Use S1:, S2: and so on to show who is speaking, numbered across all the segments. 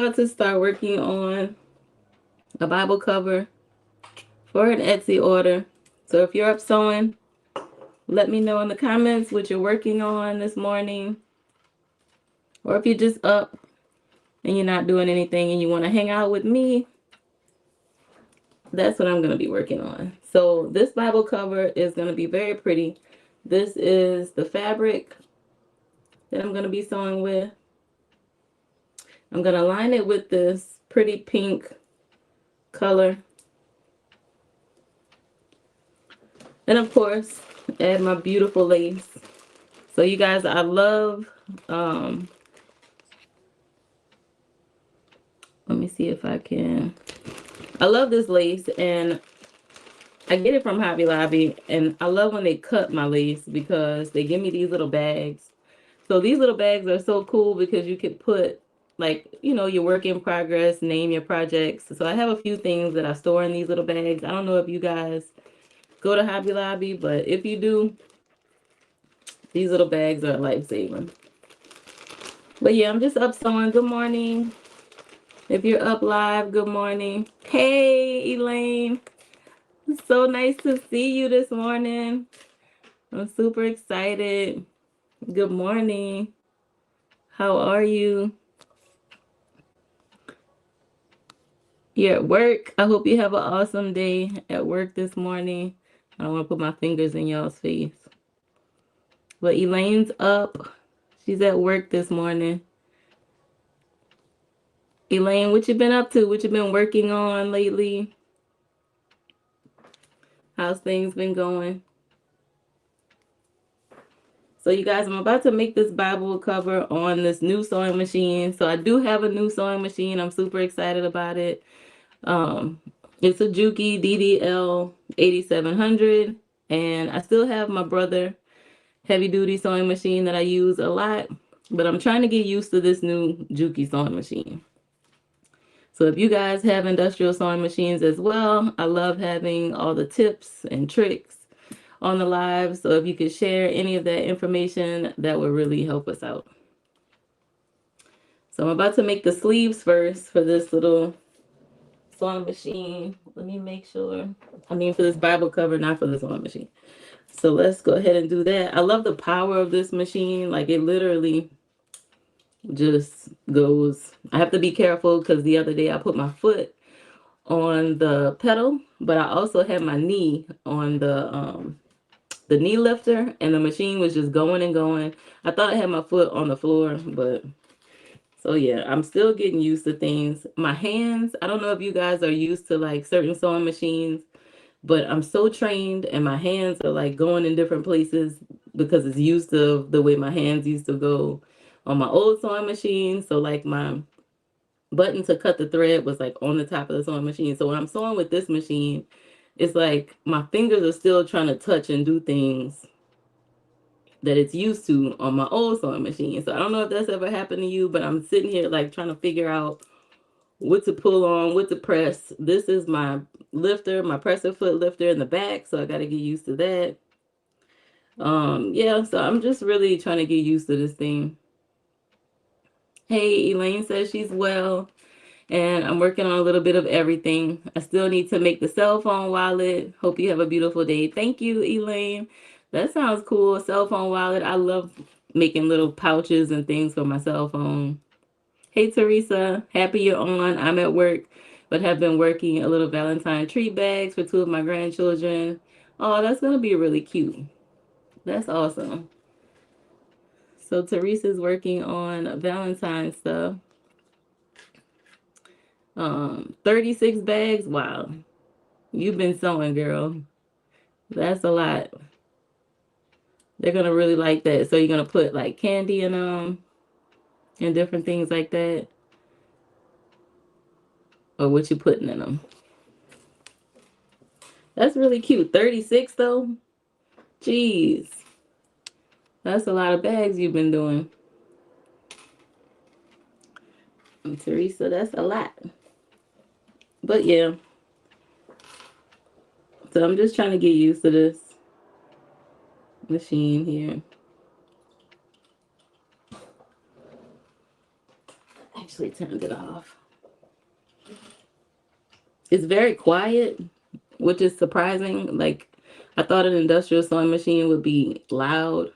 S1: About to start working on a Bible cover for an Etsy order. So if you're up sewing, let me know in the comments what you're working on this morning. Or if you're just up and you're not doing anything and you want to hang out with me, that's what I'm going to be working on. So this Bible cover is going to be very pretty. This is the fabric that I'm going to be sewing with. I'm going to line it with this pretty pink color. And of course, add my beautiful lace. So you guys, I love, let me see if I can. I love this lace, and I get it from Hobby Lobby, and I love when they cut my lace because they give me these little bags. So these little bags are so cool because you could put, like, you know, your work in progress, name your projects. So I have a few things that I store in these little bags. I don't know if you guys go to Hobby Lobby, but if you do, these little bags are a lifesaver. But yeah, I'm just up sewing. Good morning. If you're up live, good morning. Hey, Elaine. So nice to see you this morning. I'm super excited. Good morning. How are you? You're at work. I hope you have an awesome day at work this morning. I don't want to put my fingers in y'all's face. But Elaine's up. She's at work this morning. Elaine, what you been up to? What you been working on lately? How's things been going? So you guys, I'm about to make this Bible cover on this new sewing machine. So I do have a new sewing machine. I'm super excited about it. It's a Juki DDL 8700, and I still have my brother heavy duty sewing machine that I use a lot, but I'm trying to get used to this new Juki sewing machine. So if you guys have industrial sewing machines as well, I love having all the tips and tricks on the live. So if you could share any of that information, that would really help us out. So I'm about to make the sleeves first for this little sewing machine. Let me make sure. I mean, for this Bible cover, not for the sewing machine. So let's go ahead and do that. I love the power of this machine. Like, it literally just goes. I have to be careful because the other day I put my foot on the pedal, but I also had my knee on the knee lifter, and the machine was just going and going. I thought I had my foot on the floor, but so yeah, I'm still getting used to things. My hands, I don't know if you guys are used to like certain sewing machines, but I'm so trained and my hands are like going in different places because it's used to the way my hands used to go on my old sewing machine. So like my button to cut the thread was like on the top of the sewing machine. So when I'm sewing with this machine, it's like my fingers are still trying to touch and do things that it's used to on my old sewing machine. So I don't know if that's ever happened to you, but I'm sitting here like trying to figure out what to pull on, what to press. This is my lifter, my presser foot lifter in the back, so I got to get used to that. Yeah, so I'm just really trying to get used to this thing. Hey, Elaine says she's well, and I'm working on a little bit of everything. I still need to make the cell phone wallet. Hope you have a beautiful day. Thank you, Elaine. That sounds cool. Cell phone wallet. I love making little pouches and things for my cell phone. Hey, Teresa. Happy you're on. I'm at work, but have been working a little Valentine treat bags for two of my grandchildren. Oh, that's going to be really cute. That's awesome. So Teresa's working on Valentine stuff. 36 bags. Wow. You've been sewing, girl. That's a lot. They're gonna really like that. So you're gonna put like candy in them and different things like that. Or what you putting in them. That's really cute. 36 though. Jeez. That's a lot of bags you've been doing. And Teresa, that's a lot. But yeah. So I'm just trying to get used to this machine here. actually turned it off. It's very quiet, which is surprising. Like, I thought an industrial sewing machine would be loud,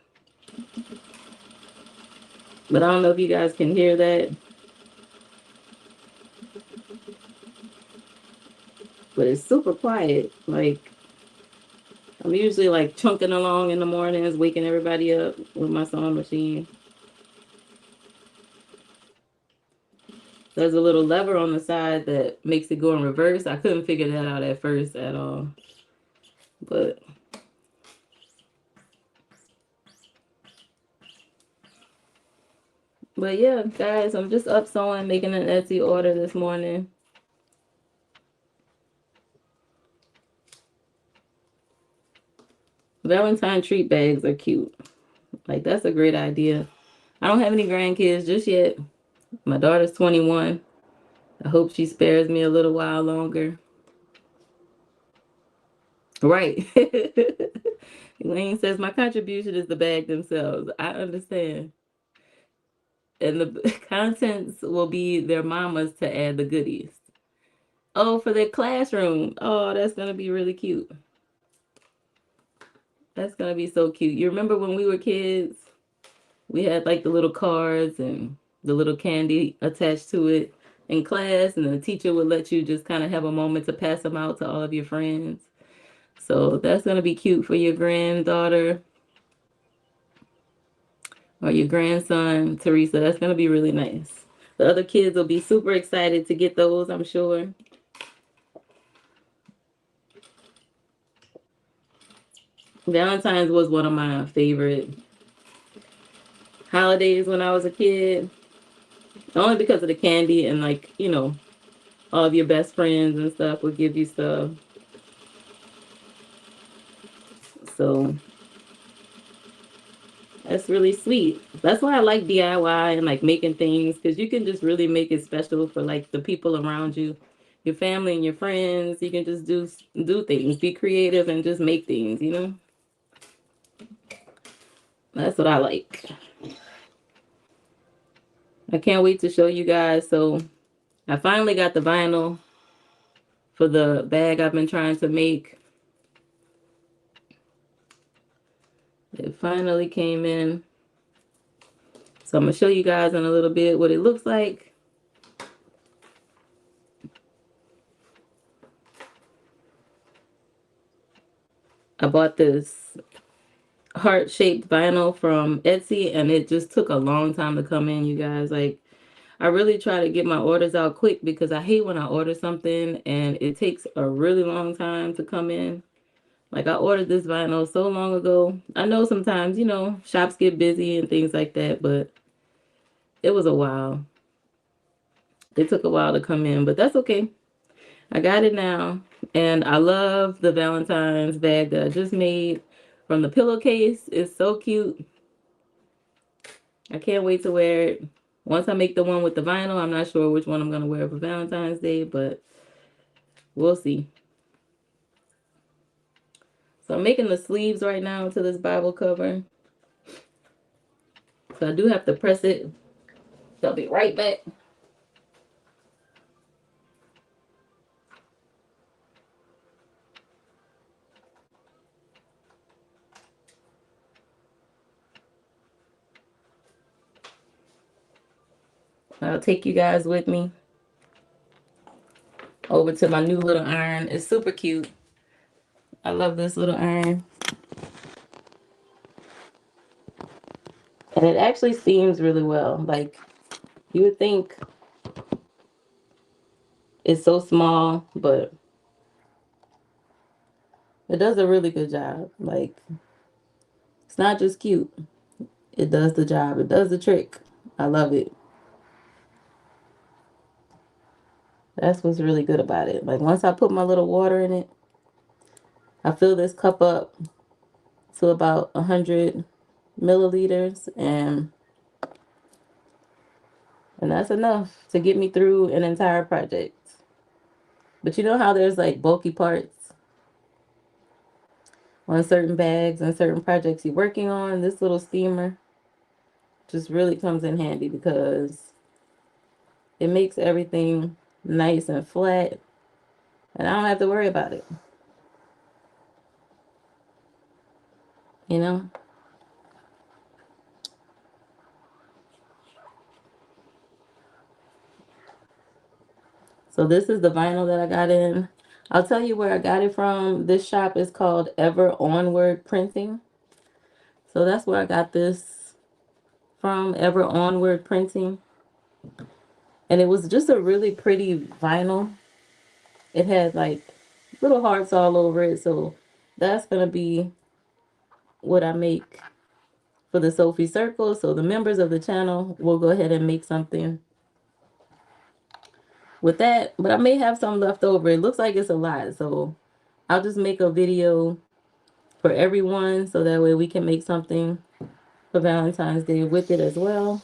S1: but I don't know if you guys can hear that. But it's super quiet. Like, I'm usually like chunking along in the mornings, waking everybody up with my sewing machine. There's a little lever on the side that makes it go in reverse. I couldn't figure that out at first at all. But yeah, guys, I'm just up sewing, making an Etsy order this morning. Valentine treat bags are cute. Like, that's a great idea. I don't have any grandkids just yet. My daughter's 21. I hope she spares me a little while longer. Right. Elaine says, my contribution is the bag themselves. I understand. And the contents will be their mamas to add the goodies. Oh, for their classroom. Oh, that's going to be really cute. That's going to be so cute. You remember when we were kids? We had like the little cards and the little candy attached to it in class, and the teacher would let you just kind of have a moment to pass them out to all of your friends. So that's going to be cute for your granddaughter or your grandson, Teresa. That's going to be really nice. The other kids will be super excited to get those, I'm sure. Valentine's was one of my favorite holidays when I was a kid. Only because of the candy and, like, you know, all of your best friends and stuff would give you stuff. So that's really sweet. That's why I like DIY and like making things, because you can just really make it special for like the people around you, your family and your friends. You can just do things, be creative, and just make things. You know, that's what I like. I can't wait to show you guys. So I finally got the vinyl for the bag I've been trying to make. It finally came in. So I'm going to show you guys in a little bit what it looks like. I bought this heart-shaped vinyl from Etsy, and it just took a long time to come in, you guys. Like, I really try to get my orders out quick because I hate when I order something and it takes a really long time to come in. Like, I ordered this vinyl so long ago. I know sometimes, you know, shops get busy and things like that, but it was a while. It took a while to come in, but that's okay. I got it now, and I love the Valentine's bag that I just made from the pillowcase. It's so cute. I can't wait to wear it. Once I make the one with the vinyl, I'm not sure which one I'm going to wear for Valentine's Day, but we'll see. So I'm making the sleeves right now to this Bible cover. So I do have to press it. So I'll be right back. I'll take you guys with me over to my new little iron. It's super cute. I love this little iron. And it actually steams really well. Like, you would think it's so small, but it does a really good job. Like, it's not just cute. It does the job. It does the trick. I love it. That's what's really good about it. Like, once I put my little water in it, I fill this cup up to about 100 milliliters, and that's enough to get me through an entire project. But you know how there's like bulky parts on certain bags and certain projects you're working on? This little steamer just really comes in handy because It makes everything nice and flat, and I don't have to worry about it, you know? So this is the vinyl that I got in. I'll tell you where I got it from. This shop is called Ever Onward Printing. So that's where I got this from, Ever Onward Printing. And it was just a really pretty vinyl. It had like little hearts all over it. So that's going to be what I make for the Sophie Circle. So the members of the channel will go ahead and make something with that. But I may have some left over. It looks like it's a lot. So I'll just make a video for everyone so that way we can make something for Valentine's Day with it as well.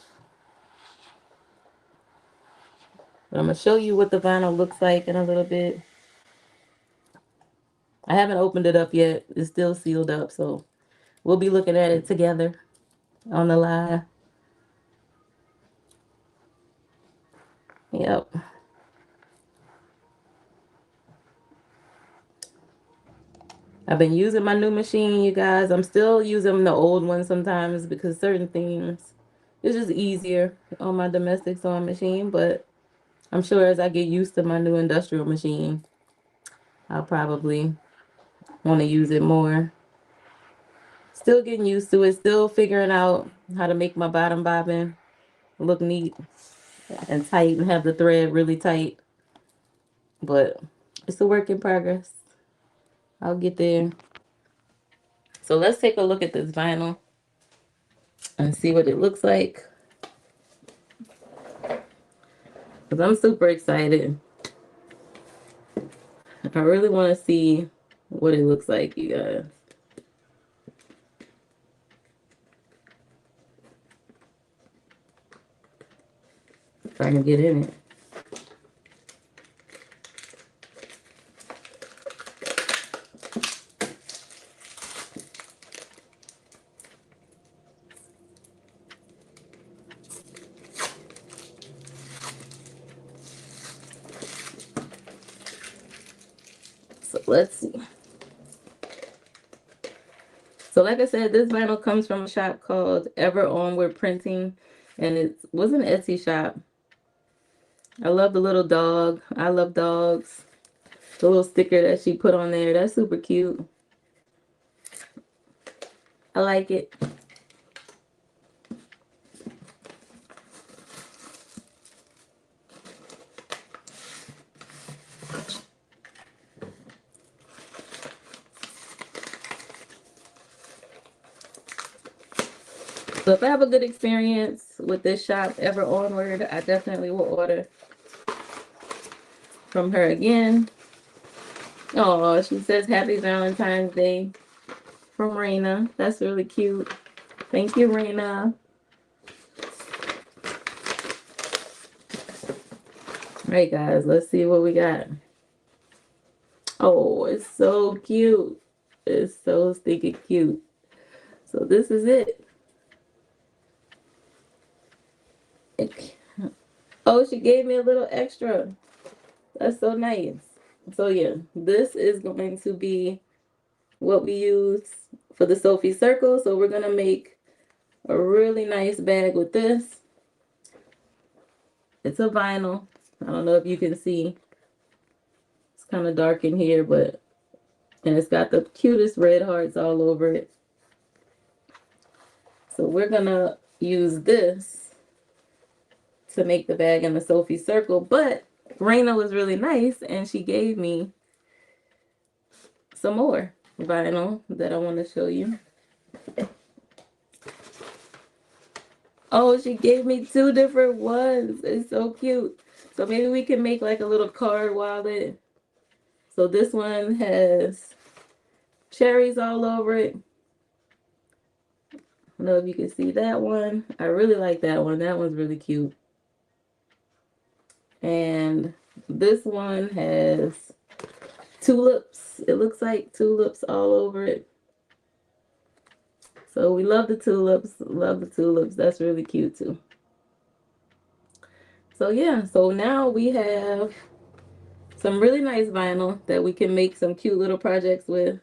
S1: But I'm going to show you what the vinyl looks like in a little bit. I haven't opened it up yet. It's still sealed up, so we'll be looking at it together on the live. Yep. I've been using my new machine, you guys. I'm still using the old one sometimes because certain things, it's just easier on my domestic sewing machine. But I'm sure as I get used to my new industrial machine, I'll probably want to use it more. Still getting used to it. Still figuring out how to make my bottom bobbin look neat and tight and have the thread really tight. But it's a work in progress. I'll get there. So let's take a look at this vinyl and see what it looks like. Because I'm super excited. I really want to see what it looks like, you guys. If I can get in it. So let's see. So like I said, this vinyl comes from a shop called Ever Onward Printing. And it was an Etsy shop. I love the little dog. I love dogs. The little sticker that she put on there. That's super cute. I like it. So if I have a good experience with this shop, Ever Onward, I definitely will order from her again. Oh, she says Happy Valentine's Day from Raina. That's really cute. Thank you, Raina. All right, guys, let's see what we got. Oh, it's so cute. It's so stinking cute. So this is it. Oh, she gave me a little extra. That's so nice. So yeah, this is going to be what we use for the Sophie Circle. So we're going to make a really nice bag with this. It's a vinyl. I don't know if you can see. It's kind of dark in here, but, and it's got the cutest red hearts all over it. So we're going to use this to make the bag in the Sophie Circle. But Raina was really nice, and she gave me some more vinyl that I want to show you. Oh, she gave me two different ones. It's so cute. So maybe we can make like a little card wallet. So this one has cherries all over it. I don't know if you can see that one. I really like that one. That one's really cute. And this one has tulips. It looks like tulips all over it. So we love the tulips. Love the tulips. That's really cute too. So yeah, so now we have some really nice vinyl that we can make some cute little projects with.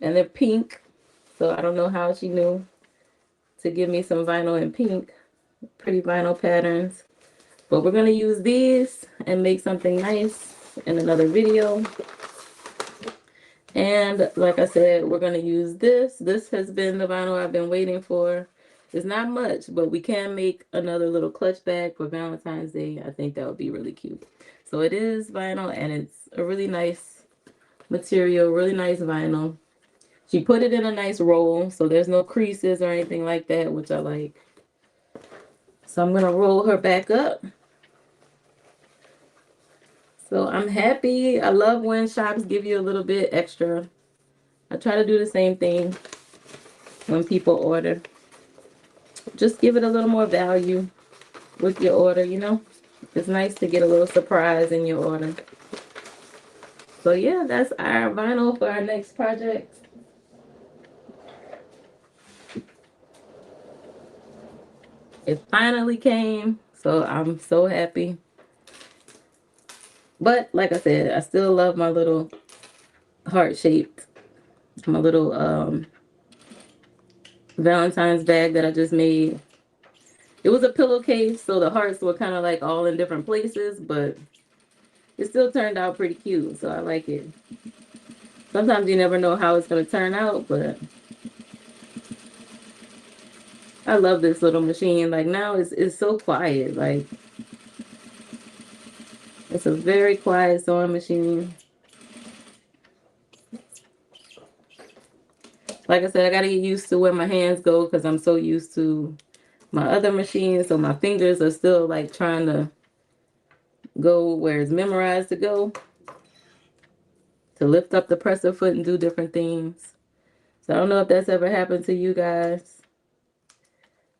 S1: And they're pink. So I don't know how she knew to give me some vinyl in pink. Pretty vinyl patterns. But we're going to use these and make something nice in another video. And like I said, we're going to use this. This has been the vinyl I've been waiting for. It's not much, but we can make another little clutch bag for Valentine's Day. I think that would be really cute. So it is vinyl, and it's a really nice material, really nice vinyl. She put it in a nice roll, so there's no creases or anything like that, which I like. So I'm going to roll her back up. So I'm happy. I love when shops give you a little bit extra. I try to do the same thing when people order. Just give it a little more value with your order, you know? It's nice to get a little surprise in your order. So yeah, that's our vinyl for our next project. It finally came, so I'm so happy. But like I said, I still love my little heart-shaped, my little Valentine's bag that I just made. It was a pillowcase, so the hearts were kind of like all in different places, but it still turned out pretty cute, so I like it. Sometimes you never know how it's going to turn out, but I love this little machine. Like now it's so quiet. Like it's a very quiet sewing machine. Like I said, I got to get used to where my hands go because I'm so used to my other machine, so my fingers are still like trying to go where it's memorized to go, to lift up the presser foot and do different things. So I don't know if that's ever happened to you guys,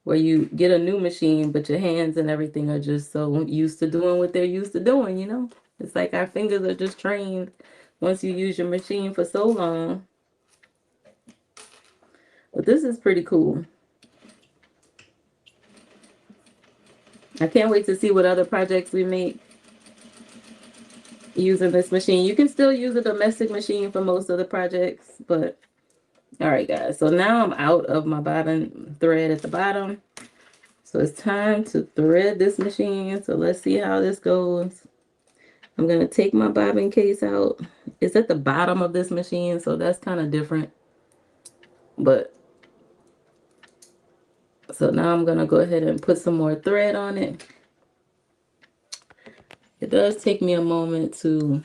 S1: where you get a new machine, but your hands and everything are just so used to doing what they're used to doing, you know? It's like our fingers are just trained once you use your machine for so long. But this is pretty cool. I can't wait to see what other projects we make using this machine. You can still use a domestic machine for most of the projects, but all right, guys. So now I'm out of my bobbin thread at the bottom. So it's time to thread this machine. So let's see how this goes. I'm going to take my bobbin case out. It's at the bottom of this machine, so that's kind of different. But so now I'm going to go ahead and put some more thread on it. It does take me a moment to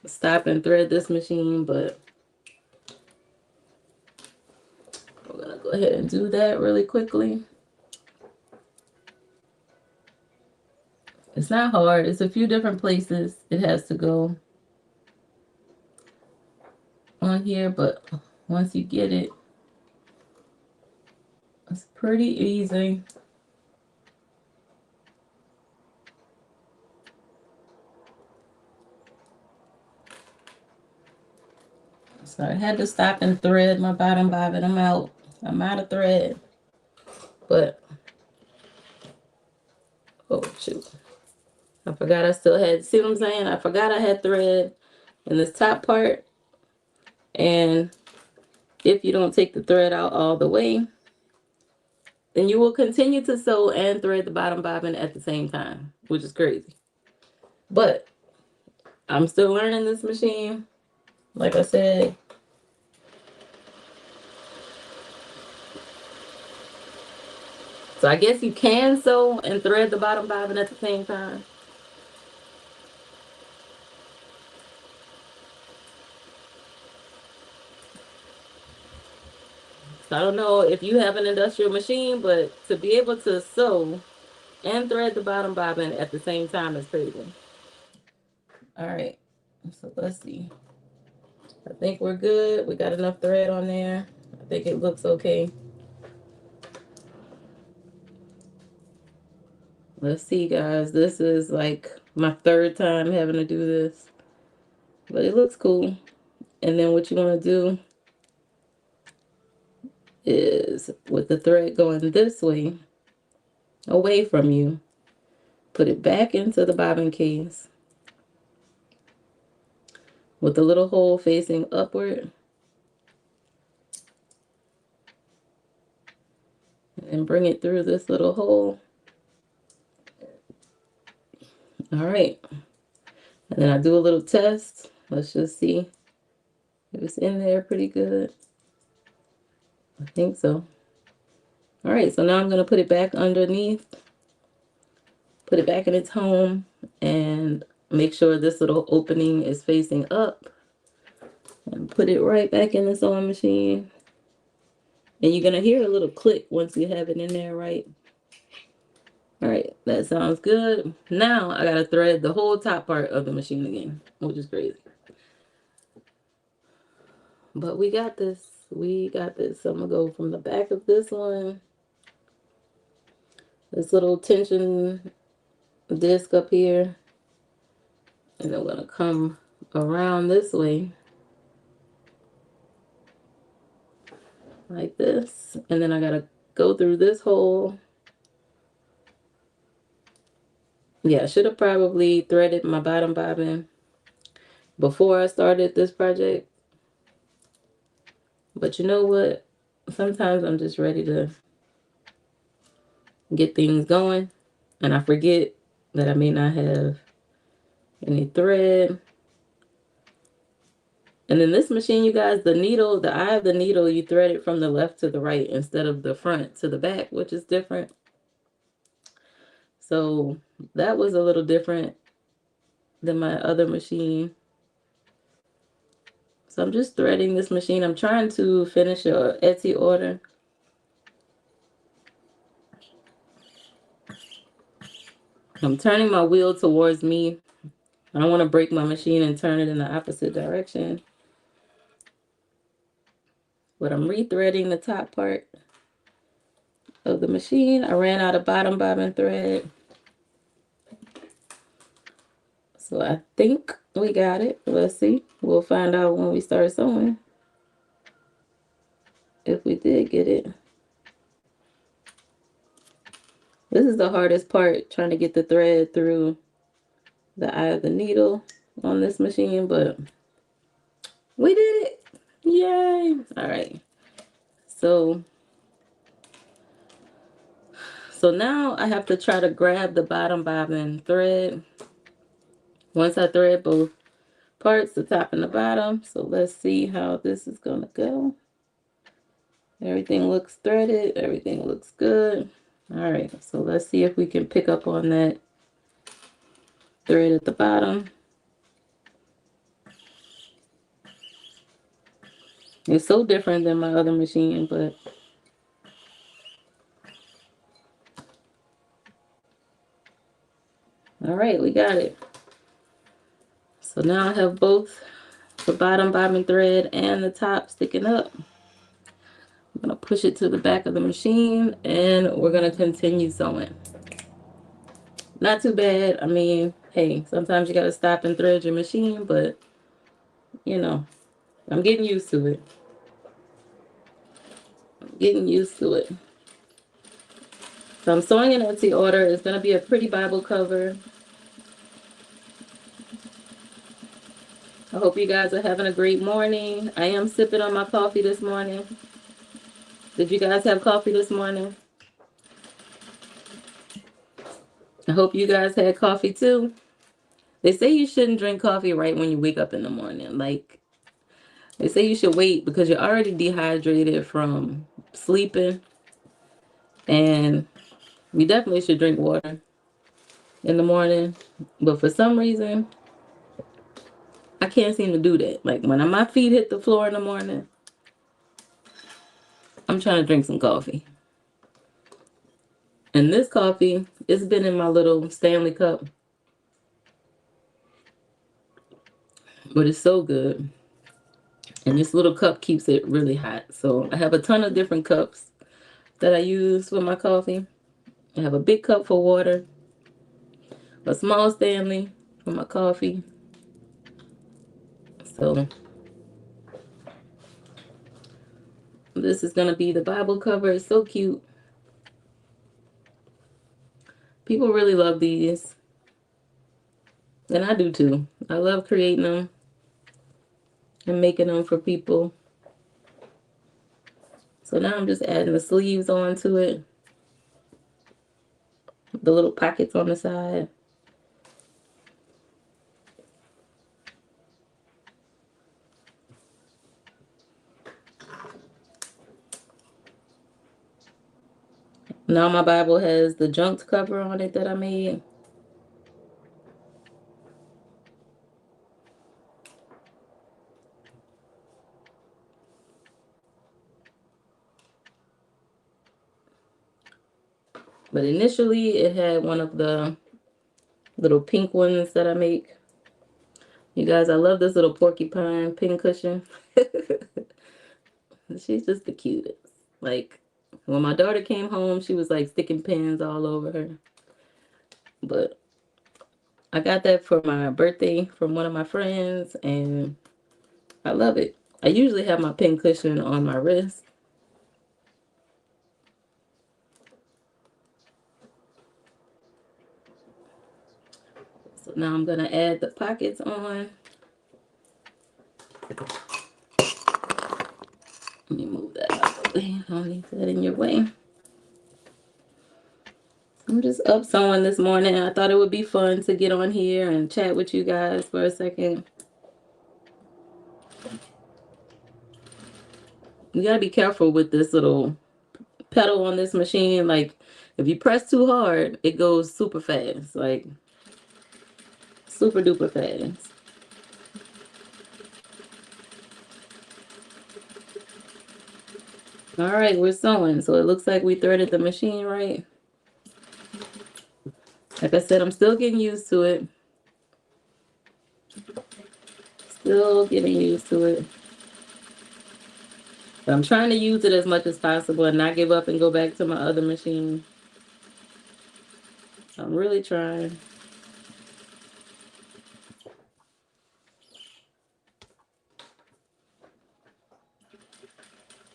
S1: stop and thread this machine, but I'm going to go ahead and do that really quickly. It's not hard. It's a few different places it has to go on here, but once you get it, it's pretty easy. So I had to stop and thread my bottom bobbin. I'm out of thread. But oh shoot, I forgot I still had, see what I'm saying? I forgot I had thread in this top part. And if you don't take the thread out all the way, then you will continue to sew and thread the bottom bobbin at the same time, which is crazy. But I'm still learning this machine. Like I said, so I guess you can sew and thread the bottom bobbin at the same time. So I don't know if you have an industrial machine, but to be able to sew and thread the bottom bobbin at the same time is crazy. All right, so let's see. I think we're good. We got enough thread on there. I think it looks okay. Let's see, guys. This is like my third time having to do this, but it looks cool. And then what you want to do is with the thread going this way, away from you. Put it back into the bobbin case with the little hole facing upward. And bring it through this little hole. All right. And then I do a little test. Let's just see if it's in there pretty good. I think so. All right, so now I'm going to put it back underneath, put it back in its home, and make sure this little opening is facing up. And put it right back in the sewing machine. And you're going to hear a little click once you have it in there, right? All right, that sounds good. Now I got to thread the whole top part of the machine again, which is crazy. But we got this. We got this. So I'm going to go from the back of this one. This little tension disc up here. And I'm going to come around this way. Like this. And then I got to go through this hole. Yeah, I should have probably threaded my bottom bobbin before I started this project. But you know what? Sometimes I'm just ready to get things going. And I forget that I may not have any thread. And in this machine, you guys, the needle, the eye of the needle, you thread it from the left to the right instead of the front to the back, which is different. So that was a little different than my other machine. So I'm just threading this machine. I'm trying to finish a Etsy order. I'm turning my wheel towards me. I don't want to break my machine and turn it in the opposite direction. But I'm rethreading the top part of the machine. I ran out of bottom bobbin thread. So I think we got it. Let's see. We'll find out when we start sewing if we did get it. This is the hardest part, trying to get the thread through the eye of the needle on this machine, but we did it. Yay. All right. So now I have to try to grab the bottom bobbin thread. Once I thread both parts, the top and the bottom. So let's see how this is going to go. Everything looks threaded. Everything looks good. All right. So let's see if we can pick up on that thread at the bottom. It's so different than my other machine, but all right, we got it. So now I have both the bottom bobbin thread and the top sticking up. I'm going to push it to the back of the machine and we're going to continue sewing. Not too bad. I mean, hey, sometimes you got to stop and thread your machine, but you know, I'm getting used to it. So I'm sewing an Etsy order. It's going to be a pretty Bible cover. I hope you guys are having a great morning. I am sipping on my coffee this morning. Did you guys have coffee this morning? I hope you guys had coffee too. They say you shouldn't drink coffee right when you wake up in the morning. Like, they say you should wait because you're already dehydrated from sleeping. And you definitely should drink water in the morning. But for some reason, I can't seem to do that. Like, when my feet hit the floor in the morning, I'm trying to drink some coffee. And this coffee, it's been in my little Stanley cup. But it's so good. And this little cup keeps it really hot. So I have a ton of different cups that I use for my coffee. I have a big cup for water, a small Stanley for my coffee. So this is going to be the Bible cover. It's so cute. People really love these. And I do too. I love creating them and making them for people. So now I'm just adding the sleeves onto it. The little pockets on the side. Now my Bible has the junked cover on it that I made. But initially it had one of the little pink ones that I make. You guys, I love this little porcupine pin cushion. She's just the cutest. Like, when my daughter came home, she was like sticking pins all over her. But I got that for my birthday from one of my friends, and I love it. I usually have my pin cushion on my wrist. So now I'm going to add the pockets on. Let me move that out of the way. I don't need that in your way. I'm just up sewing this morning. I thought it would be fun to get on here and chat with you guys for a second. You gotta be careful with this little pedal on this machine. Like, if you press too hard, it goes super fast. Like, super duper fast. All right, we're sewing. So it looks like we threaded the machine right. Like I said, I'm still getting used to it. Still getting used to it. But I'm trying to use it as much as possible and not give up and go back to my other machine. I'm really trying.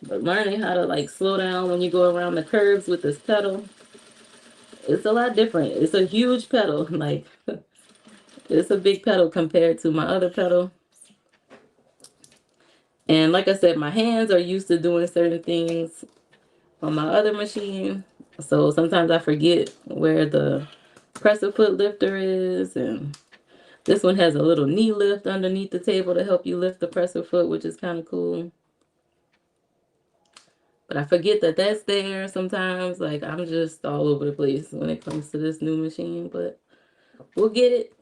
S1: But learning how to like slow down when you go around the curves with this pedal, it's a lot different. It's a huge pedal. Like, it's a big pedal compared to my other pedal. And like I said, my hands are used to doing certain things on my other machine. So sometimes I forget where the presser foot lifter is. And this one has a little knee lift underneath the table to help you lift the presser foot, which is kind of cool. But I forget that that's there sometimes. Like, I'm just all over the place when it comes to this new machine. But we'll get it.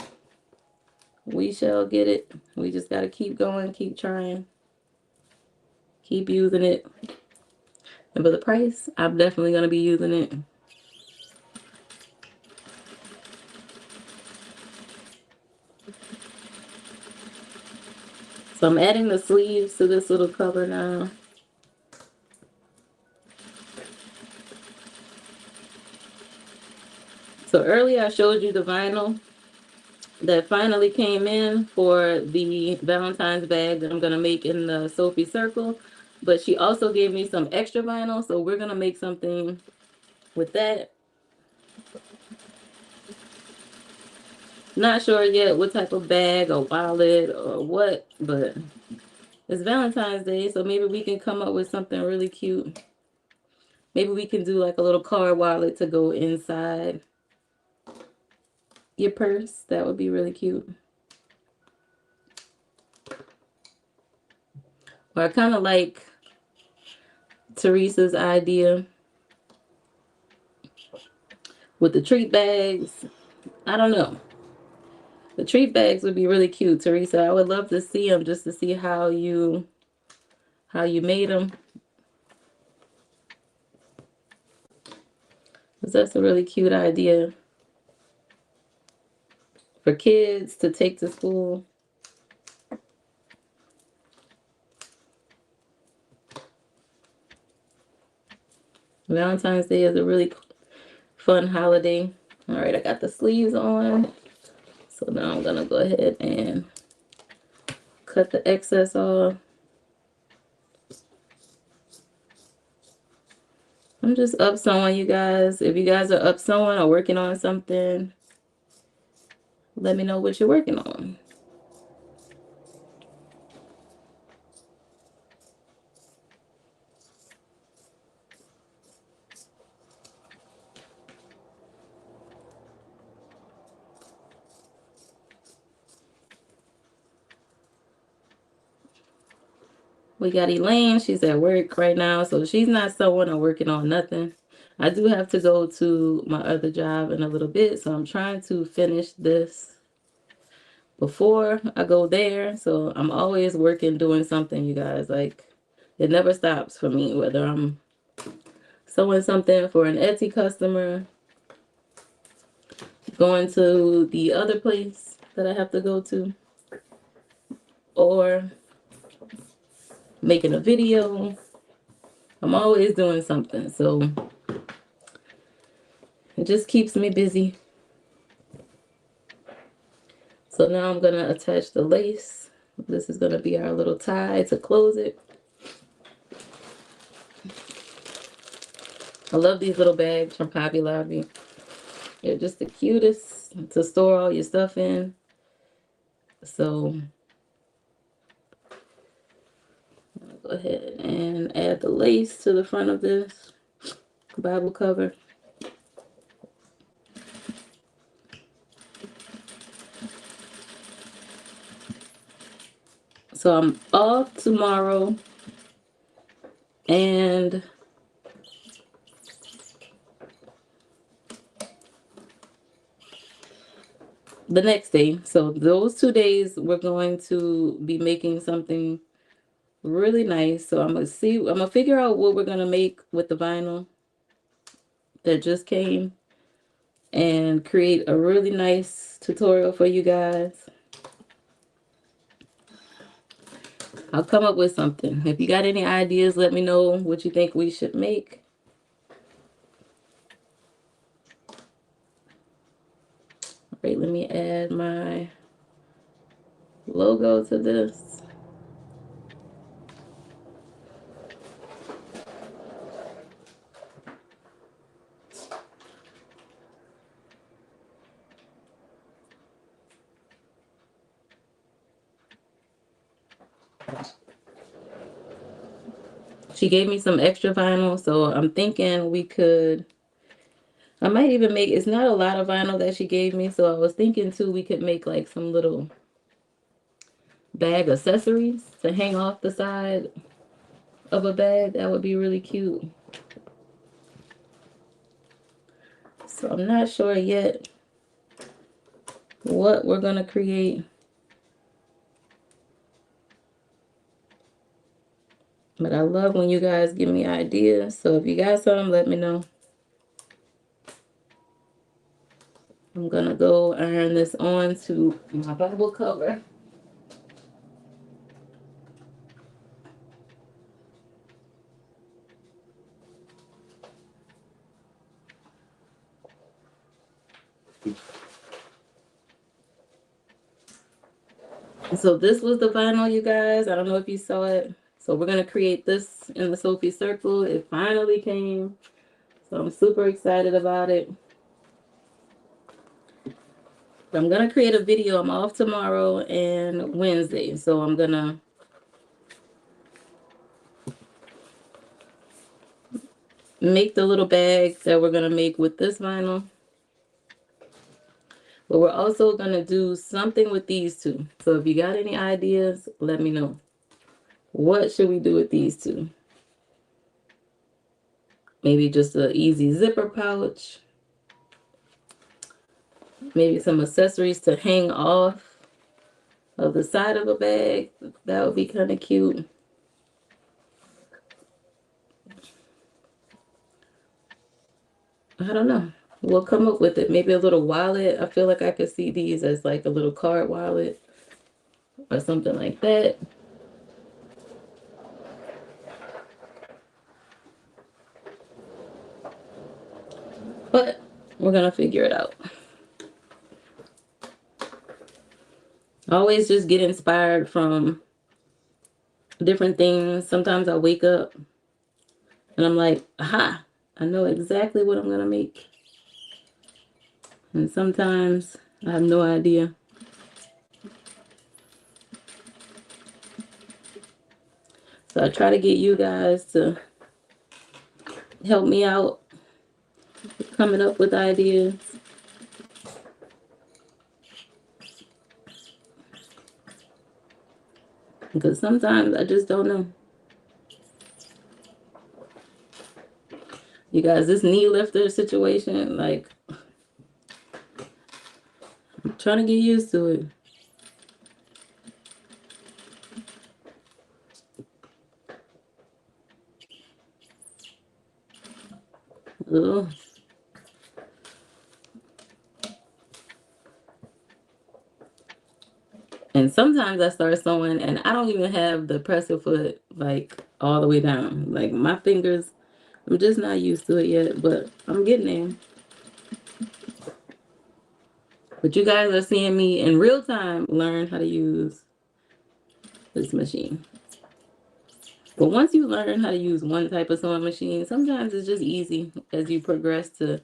S1: We shall get it. We just got to keep going, keep trying, keep using it. And for the price, I'm definitely going to be using it. So I'm adding the sleeves to this little cover now. So earlier I showed you the vinyl that finally came in for the Valentine's bag that I'm going to make in the Sophie Circle. But she also gave me some extra vinyl, so we're going to make something with that. Not sure yet what type of bag or wallet or what, but it's Valentine's Day, so maybe we can come up with something really cute. Maybe we can do like a little card wallet to go inside your purse. That would be really cute. Or I kind of like Teresa's idea with the treat bags. I don't know. The treat bags would be really cute, Teresa. I would love to see them just to see how you made them. Because that's a really cute idea for kids to take to school. Valentine's Day is a really fun holiday. All right, I got the sleeves on. So now I'm going to go ahead and cut the excess off. I'm just up sewing, you guys. If you guys are up sewing or working on something, let me know what you're working on. We got Elaine. She's at work right now, so she's not sewing or working on nothing. I do have to go to my other job in a little bit, so I'm trying to finish this before I go there. So I'm always working, doing something, you guys. Like, it never stops for me, whether I'm sewing something for an Etsy customer, going to the other place that I have to go to, or making a video. I'm always doing something, so it just keeps me busy. So now I'm going to attach the lace. This is going to be our little tie to close it. I love these little bags from Hobby Lobby. They're just the cutest to store all your stuff in. So I'll go ahead and add the lace to the front of this Bible cover. So I'm off tomorrow and the next day. So those 2 days we're going to be making something really nice. So I'm gonna figure out what we're gonna make with the vinyl that just came and create a really nice tutorial for you guys. I'll come up with something. If you got any ideas, let me know what you think we should make. All right, let me add my logo to this. She gave me some extra vinyl, so I'm thinking I might even make, it's not a lot of vinyl that she gave me, so I was thinking too we could make like some little bag accessories to hang off the side of a bag. That would be really cute. So I'm not sure yet what we're gonna create. But I love when you guys give me ideas. So if you got some, let me know. I'm gonna go iron this on to my Bible cover. So this was the vinyl, you guys. I don't know if you saw it. So we're gonna create this in the Sophie circle. It finally came. So I'm super excited about it. I'm gonna create a video. I'm off tomorrow and Wednesday. So I'm gonna make the little bag that we're gonna make with this vinyl. But we're also gonna do something with these two. So if you got any ideas, let me know. What should we do with these two? Maybe just an easy zipper pouch. Maybe some accessories to hang off of the side of a bag. That would be kind of cute. I don't know. We'll come up with it. Maybe a little wallet. I feel like I could see these as like a little card wallet or something like that. But we're going to figure it out. I always just get inspired from different things. Sometimes I wake up and I'm like, aha, I know exactly what I'm gonna make. And sometimes I have no idea. So I try to get you guys to help me out coming up with ideas. Because sometimes I just don't know. You guys, this knee lifter situation, like, I'm trying to get used to it. Ugh. And sometimes I start sewing and I don't even have the presser foot like all the way down. Like my fingers, I'm just not used to it yet, but I'm getting there. But you guys are seeing me in real time learn how to use this machine. But once you learn how to use one type of sewing machine, sometimes it's just easy as you progress to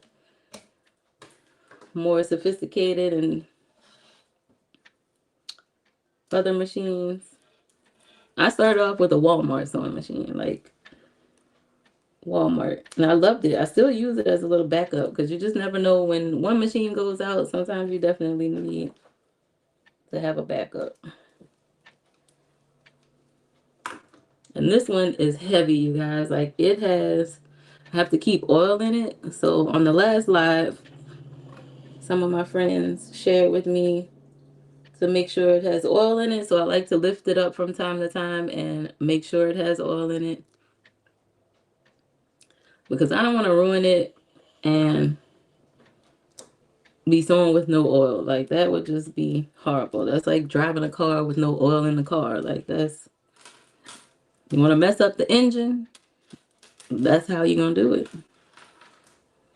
S1: more sophisticated and other machines. I started off with a Walmart sewing machine, like Walmart, and I loved it. I still use it as a little backup because you just never know when one machine goes out. Sometimes you definitely need to have a backup. And this one is heavy, you guys. Like it has, I have to keep oil in it. So on the last live, some of my friends shared with me to make sure it has oil in it. So I like to lift it up from time to time and make sure it has oil in it because I don't want to ruin it and be sewing with no oil. Like that would just be horrible. That's like driving a car with no oil in the car. Like that's, you want to mess up the engine, that's how you're going to do it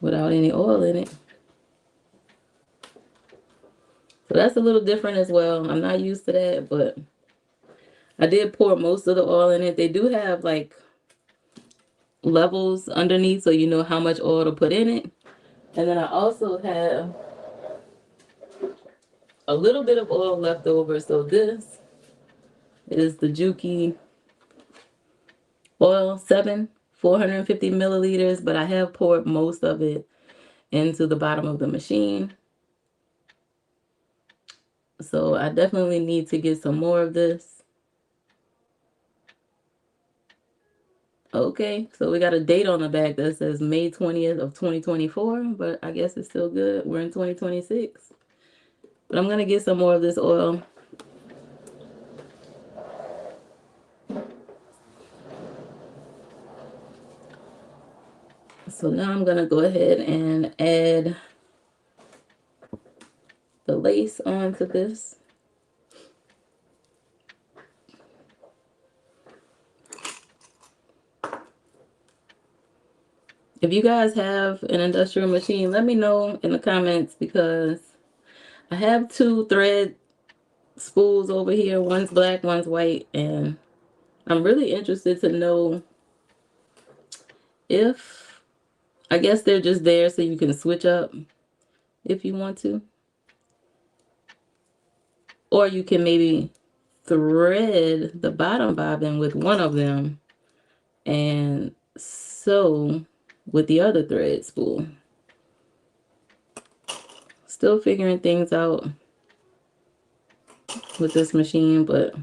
S1: without any oil in it. So that's a little different as well. I'm not used to that, but I did pour most of the oil in it. They do have like levels underneath so you know how much oil to put in it. And then I also have a little bit of oil left over. So this is the Juki Oil 7, 450 milliliters, but I have poured most of it into the bottom of the machine. So I definitely need to get some more of this. Okay, so we got a date on the back that says May 20th of 2024, but I guess it's still good. We're in 2026. But I'm gonna get some more of this oil. So now I'm gonna go ahead and add the lace onto this. If you guys have an industrial machine, let me know in the comments because I have two thread spools over here. One's black, one's white, and I'm really interested to know if, I guess they're just there so you can switch up if you want to. Or you can maybe thread the bottom bobbin with one of them and sew with the other thread spool. Still figuring things out with this machine, but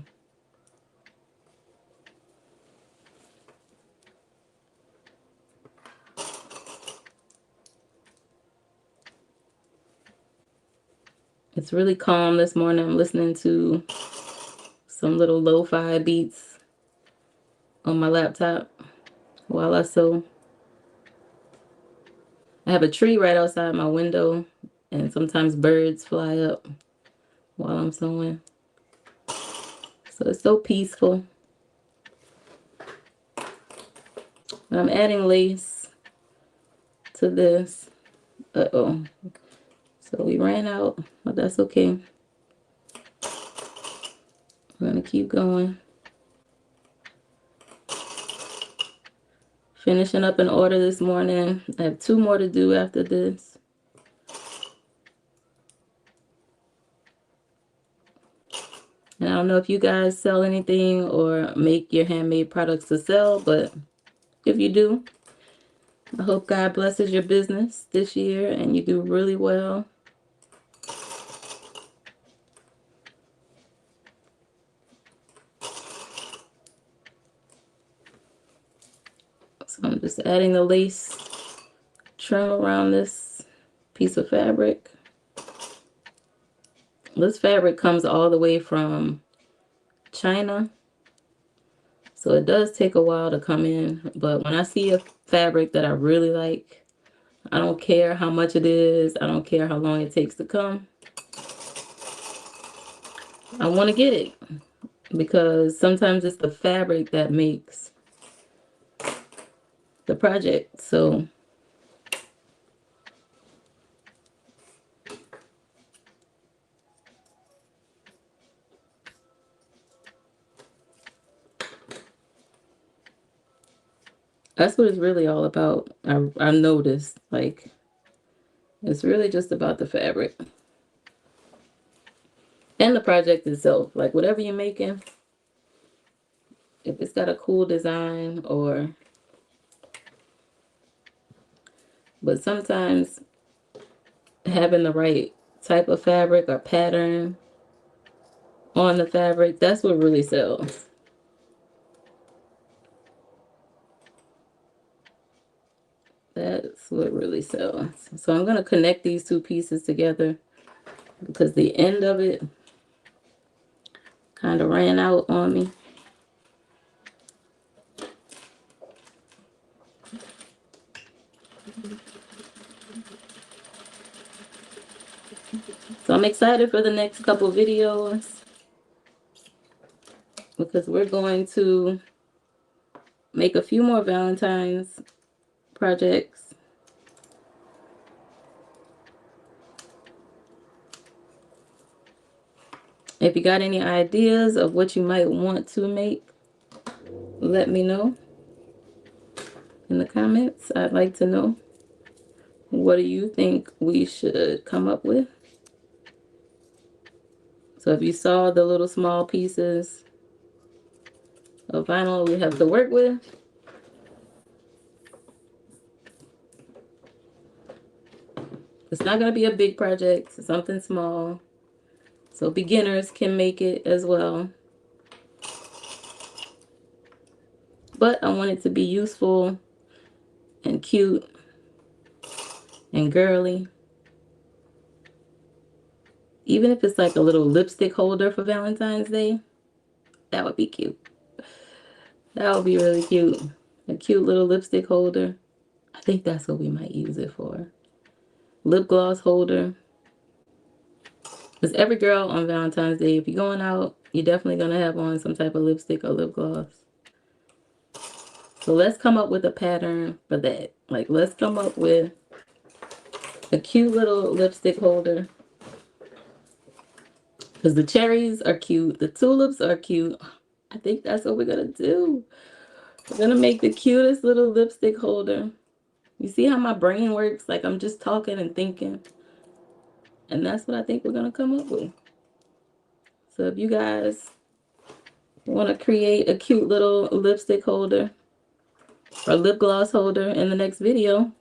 S1: it's really calm this morning. I'm listening to some little lo-fi beats on my laptop while I sew. I have a tree right outside my window, and sometimes birds fly up while I'm sewing. So it's so peaceful. And I'm adding lace to this. Uh-oh. So we ran out, but that's okay. We're gonna keep going. Finishing up an order this morning. I have 2 more to do after this. And I don't know if you guys sell anything or make your handmade products to sell, but if you do, I hope God blesses your business this year and you do really well. So I'm just adding the lace trim around this piece of fabric. This fabric comes all the way from China, so it does take a while to come in, but when I see a fabric that I really like, I don't care how much it is, I don't care how long it takes to come, I want to get it, because sometimes it's the fabric that makes the project. So that's what it's really all about. I noticed, like, it's really just about the fabric and the project itself. Like, whatever you're making, if it's got a cool design, or but sometimes having the right type of fabric or pattern on the fabric, that's what really sells. That's what really sells. So I'm going to connect these 2 pieces together because the end of it kind of ran out on me. So I'm excited for the next couple videos because we're going to make a few more Valentine's projects. If you got any ideas of what you might want to make, let me know in the comments. I'd like to know. What do you think we should come up with? So if you saw the little small pieces of vinyl we have to work with, it's not going to be a big project, it's something small. So beginners can make it as well. But I want it to be useful and cute and girly. Even if it's like a little lipstick holder for Valentine's Day, that would be cute. That would be really cute. A cute little lipstick holder. I think that's what we might use it for. Lip gloss holder. Because every girl on Valentine's Day, if you're going out, you're definitely going to have on some type of lipstick or lip gloss. So let's come up with a pattern for that. Like, let's come up with a cute little lipstick holder. Because the cherries are cute. The tulips are cute. I think that's what we're going to do. We're going to make the cutest little lipstick holder. You see how my brain works? Like, I'm just talking and thinking. And that's what I think we're going to come up with. So if you guys want to create a cute little lipstick holder or lip gloss holder in the next video,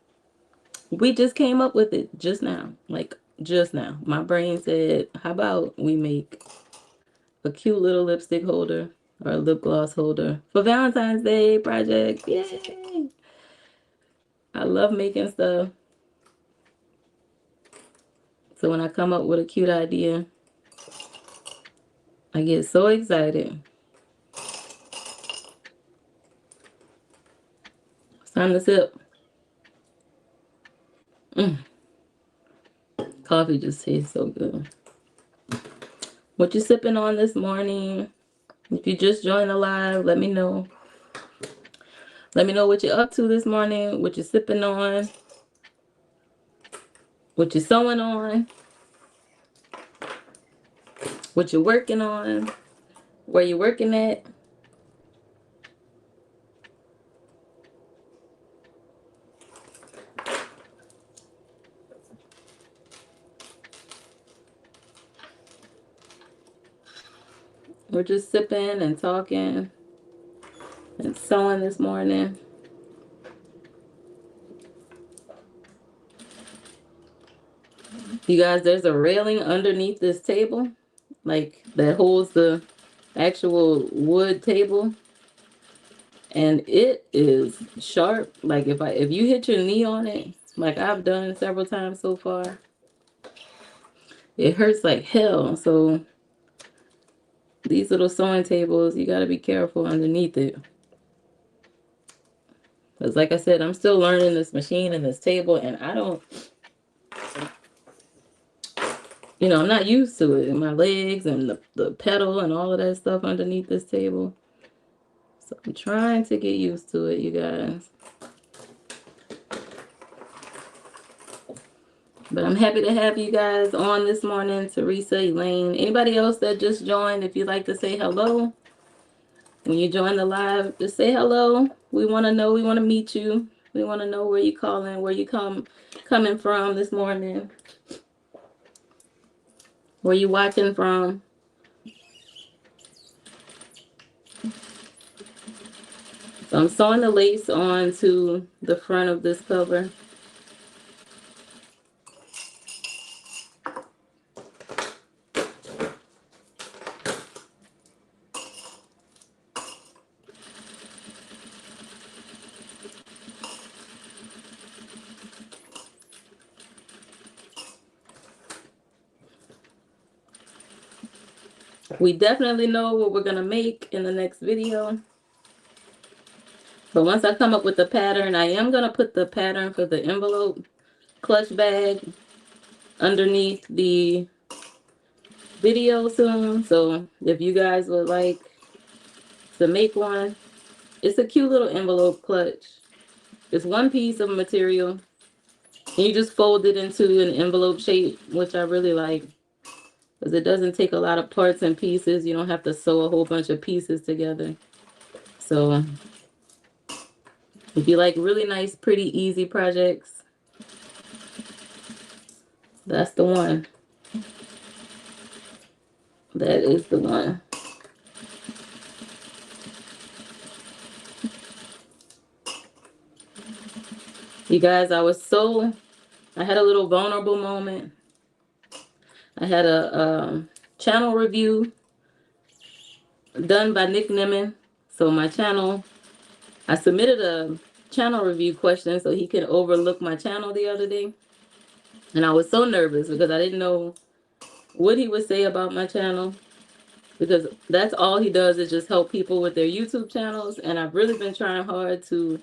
S1: we just came up with it just now. Like, just now. My brain said, how about we make a cute little lipstick holder or a lip gloss holder for Valentine's Day project. Yay! I love making stuff. So when I come up with a cute idea, I get so excited. It's time to sip. Coffee just tastes so good. What you sipping on this morning? If you just joined the live, let me know. Let me know what you're up to this morning, what you're sipping on, what you're sewing on, what you're working on, where you're working at. We're just sipping and talking and sewing this morning. You guys, there's a railing underneath this table, like that holds the actual wood table. And it is sharp. Like if you hit your knee on it, like I've done several times so far, it hurts like hell. So these little sewing tables, you got to be careful underneath it. Because like I said, I'm still learning this machine and this table, and I don't, I'm not used to it. My legs and the pedal and all of that stuff underneath this table. So I'm trying to get used to it, you guys. But I'm happy to have you guys on this morning. Teresa, Elaine, anybody else that just joined, if you'd like to say hello. When you join the live, just say hello. We want to know. We want to meet you. We want to know where you calling, where you coming from this morning. Where you watching from. So I'm sewing the lace onto the front of this cover. We definitely know what we're going to make in the next video. But once I come up with the pattern, I am going to put the pattern for the envelope clutch bag underneath the video soon. So if you guys would like to make one, it's a cute little envelope clutch. It's one piece of material. And you just fold it into an envelope shape, which I really like. Because it doesn't take a lot of parts and pieces. You don't have to sew a whole bunch of pieces together. So if you like really nice, pretty, easy projects, that's the one. That is the one. You guys, I had a little vulnerable moment. I had a channel review done by Nick Nimmin. So my channel, I submitted a channel review question so he could overlook my channel the other day. And I was so nervous because I didn't know what he would say about my channel. Because that's all he does is just help people with their YouTube channels. And I've really been trying hard to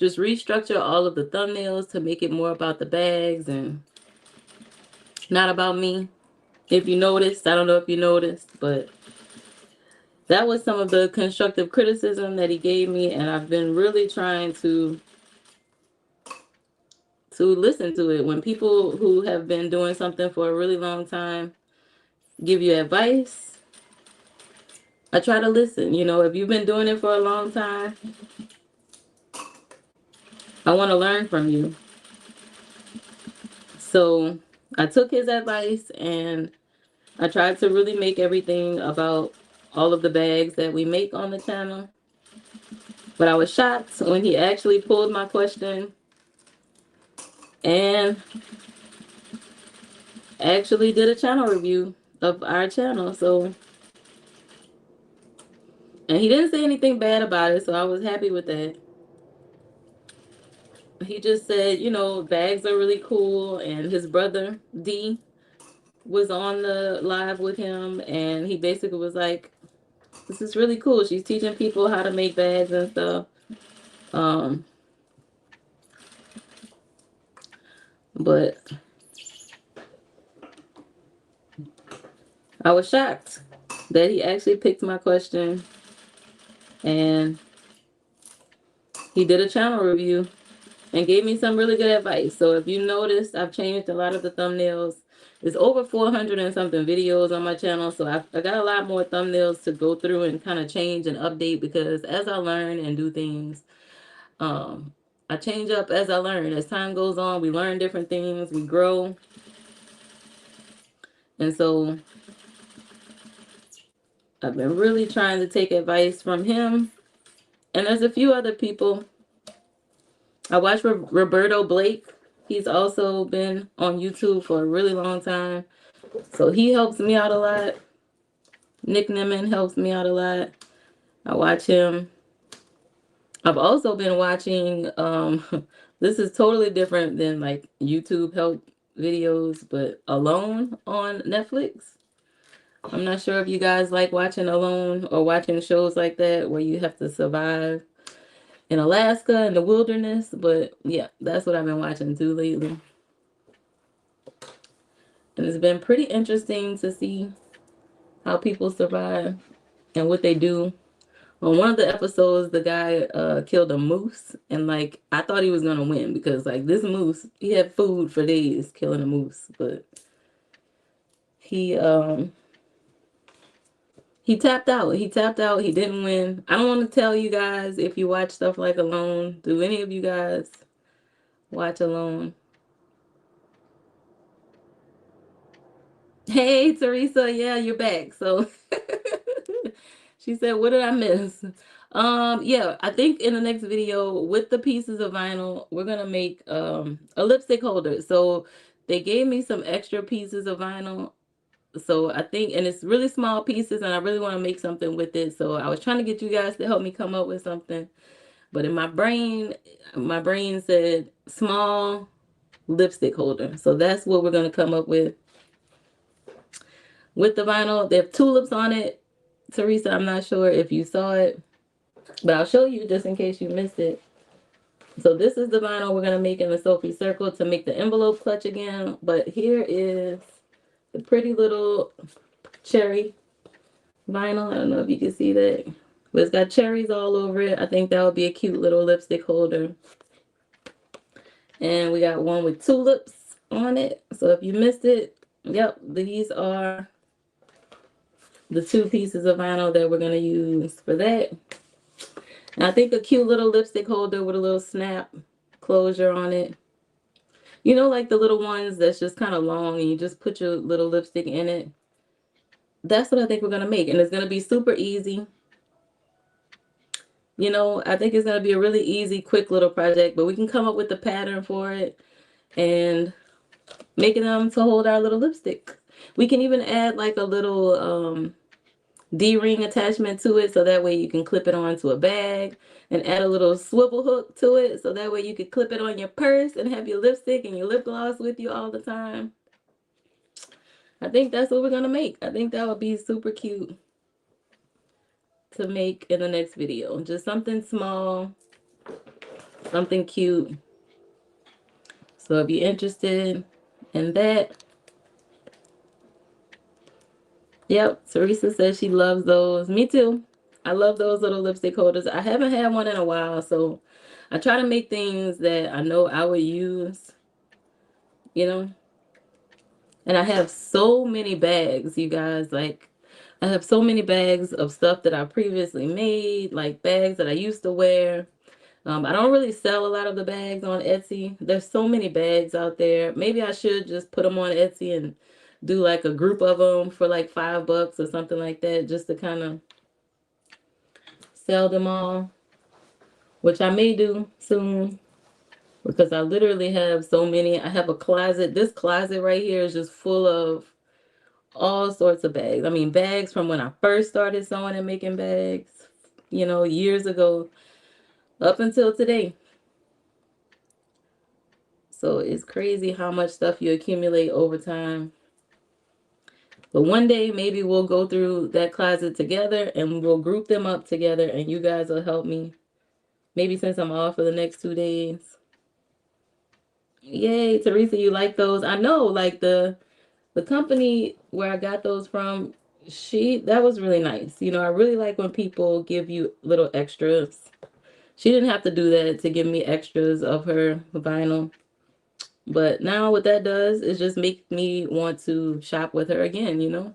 S1: just restructure all of the thumbnails to make it more about the bags and not about me. If you noticed, I don't know if you noticed, but that was some of the constructive criticism that he gave me, and I've been really trying to listen to it. When people who have been doing something for a really long time give you advice, I try to listen. If you've been doing it for a long time, I want to learn from you. So I took his advice and I tried to really make everything about all of the bags that we make on the channel. But I was shocked when he actually pulled my question and actually did a channel review of our channel. And he didn't say anything bad about it, so I was happy with that. He just said, bags are really cool, and his brother D was on the live with him, and he basically was like, this is really cool. She's teaching people how to make bags and stuff. But I was shocked that he actually picked my question and he did a channel review and gave me some really good advice. So if you noticed, I've changed a lot of the thumbnails. There's over 400 and something videos on my channel, so I got a lot more thumbnails to go through and kind of change and update, because as I learn and do things, I change up as I learn. As time goes on, we learn different things, we grow. And so I've been really trying to take advice from him. And there's a few other people. I watch Roberto Blake. He's also been on YouTube for a really long time. So he helps me out a lot. Nick Nimmin helps me out a lot. I watch him. I've also been watching, this is totally different than like YouTube help videos, but Alone on Netflix. I'm not sure if you guys like watching Alone or watching shows like that where you have to survive in Alaska in the wilderness, but yeah, that's what I've been watching too lately. And it's been pretty interesting to see how people survive and what they do. On one of the episodes, the guy killed a moose, and like I thought he was gonna win because like this moose, he had food for days killing a moose, but he he tapped out. He tapped out. He didn't win. I don't want to tell you guys if you watch stuff like Alone. Do any of you guys watch Alone? Hey, Teresa. Yeah, you're back. So she said, what did I miss? Yeah, I think in the next video with the pieces of vinyl, we're gonna make a lipstick holder. So they gave me some extra pieces of vinyl. So I think, and it's really small pieces, and I really want to make something with it. So I was trying to get you guys to help me come up with something. But in my brain said small lipstick holder. So that's what we're gonna come up with the vinyl. They have tulips on it. Teresa, I'm not sure if you saw it, but I'll show you just in case you missed it. So this is the vinyl we're gonna make in the Sophie circle to make the envelope clutch again. But here is the pretty little cherry vinyl. I don't know if you can see that, but it's got cherries all over it. I think that would be a cute little lipstick holder. And we got one with tulips on it. So if you missed it, yep, these are the two pieces of vinyl that we're going to use for that. And I think a cute little lipstick holder with a little snap closure on it. You know, like the little ones that's just kind of long and you just put your little lipstick in it. That's what I think we're going to make. And it's going to be super easy. You know, I think it's going to be a really easy, quick little project, but we can come up with the pattern for it and making them to hold our little lipstick. We can even add like a little D-ring attachment to it, so that way you can clip it onto a bag, and add a little swivel hook to it, so that way you could clip it on your purse and have your lipstick and your lip gloss with you all the time. I think that's what we're gonna make. I think that would be super cute to make in the next video. Just something small, something cute. So if you're interested in that, yep, Teresa says she loves those. Me too. I love those little lipstick holders. I haven't had one in a while, so I try to make things that I know I would use, you know. And I have so many bags, you guys. Like, I have so many bags of stuff that I previously made, like bags that I used to wear. I don't really sell a lot of the bags on Etsy. There's so many bags out there. Maybe I should just put them on Etsy and do like a group of them for like $5 or something like that, just to kind of sell them all, which I may do soon because I literally have so many. I have a closet. This closet right here is just full of all sorts of bags. I mean, bags from when I first started sewing and making bags, you know, years ago up until today. So it's crazy how much stuff you accumulate over time. But one day maybe we'll go through that closet together and we'll group them up together and you guys will help me. Maybe since I'm off for the next 2 days. Yay, Teresa, you like those? I know, like the company where I got those from, that was really nice. You know, I really like when people give you little extras. She didn't have to do that to give me extras of her vinyl. But now what that does is just make me want to shop with her again, you know?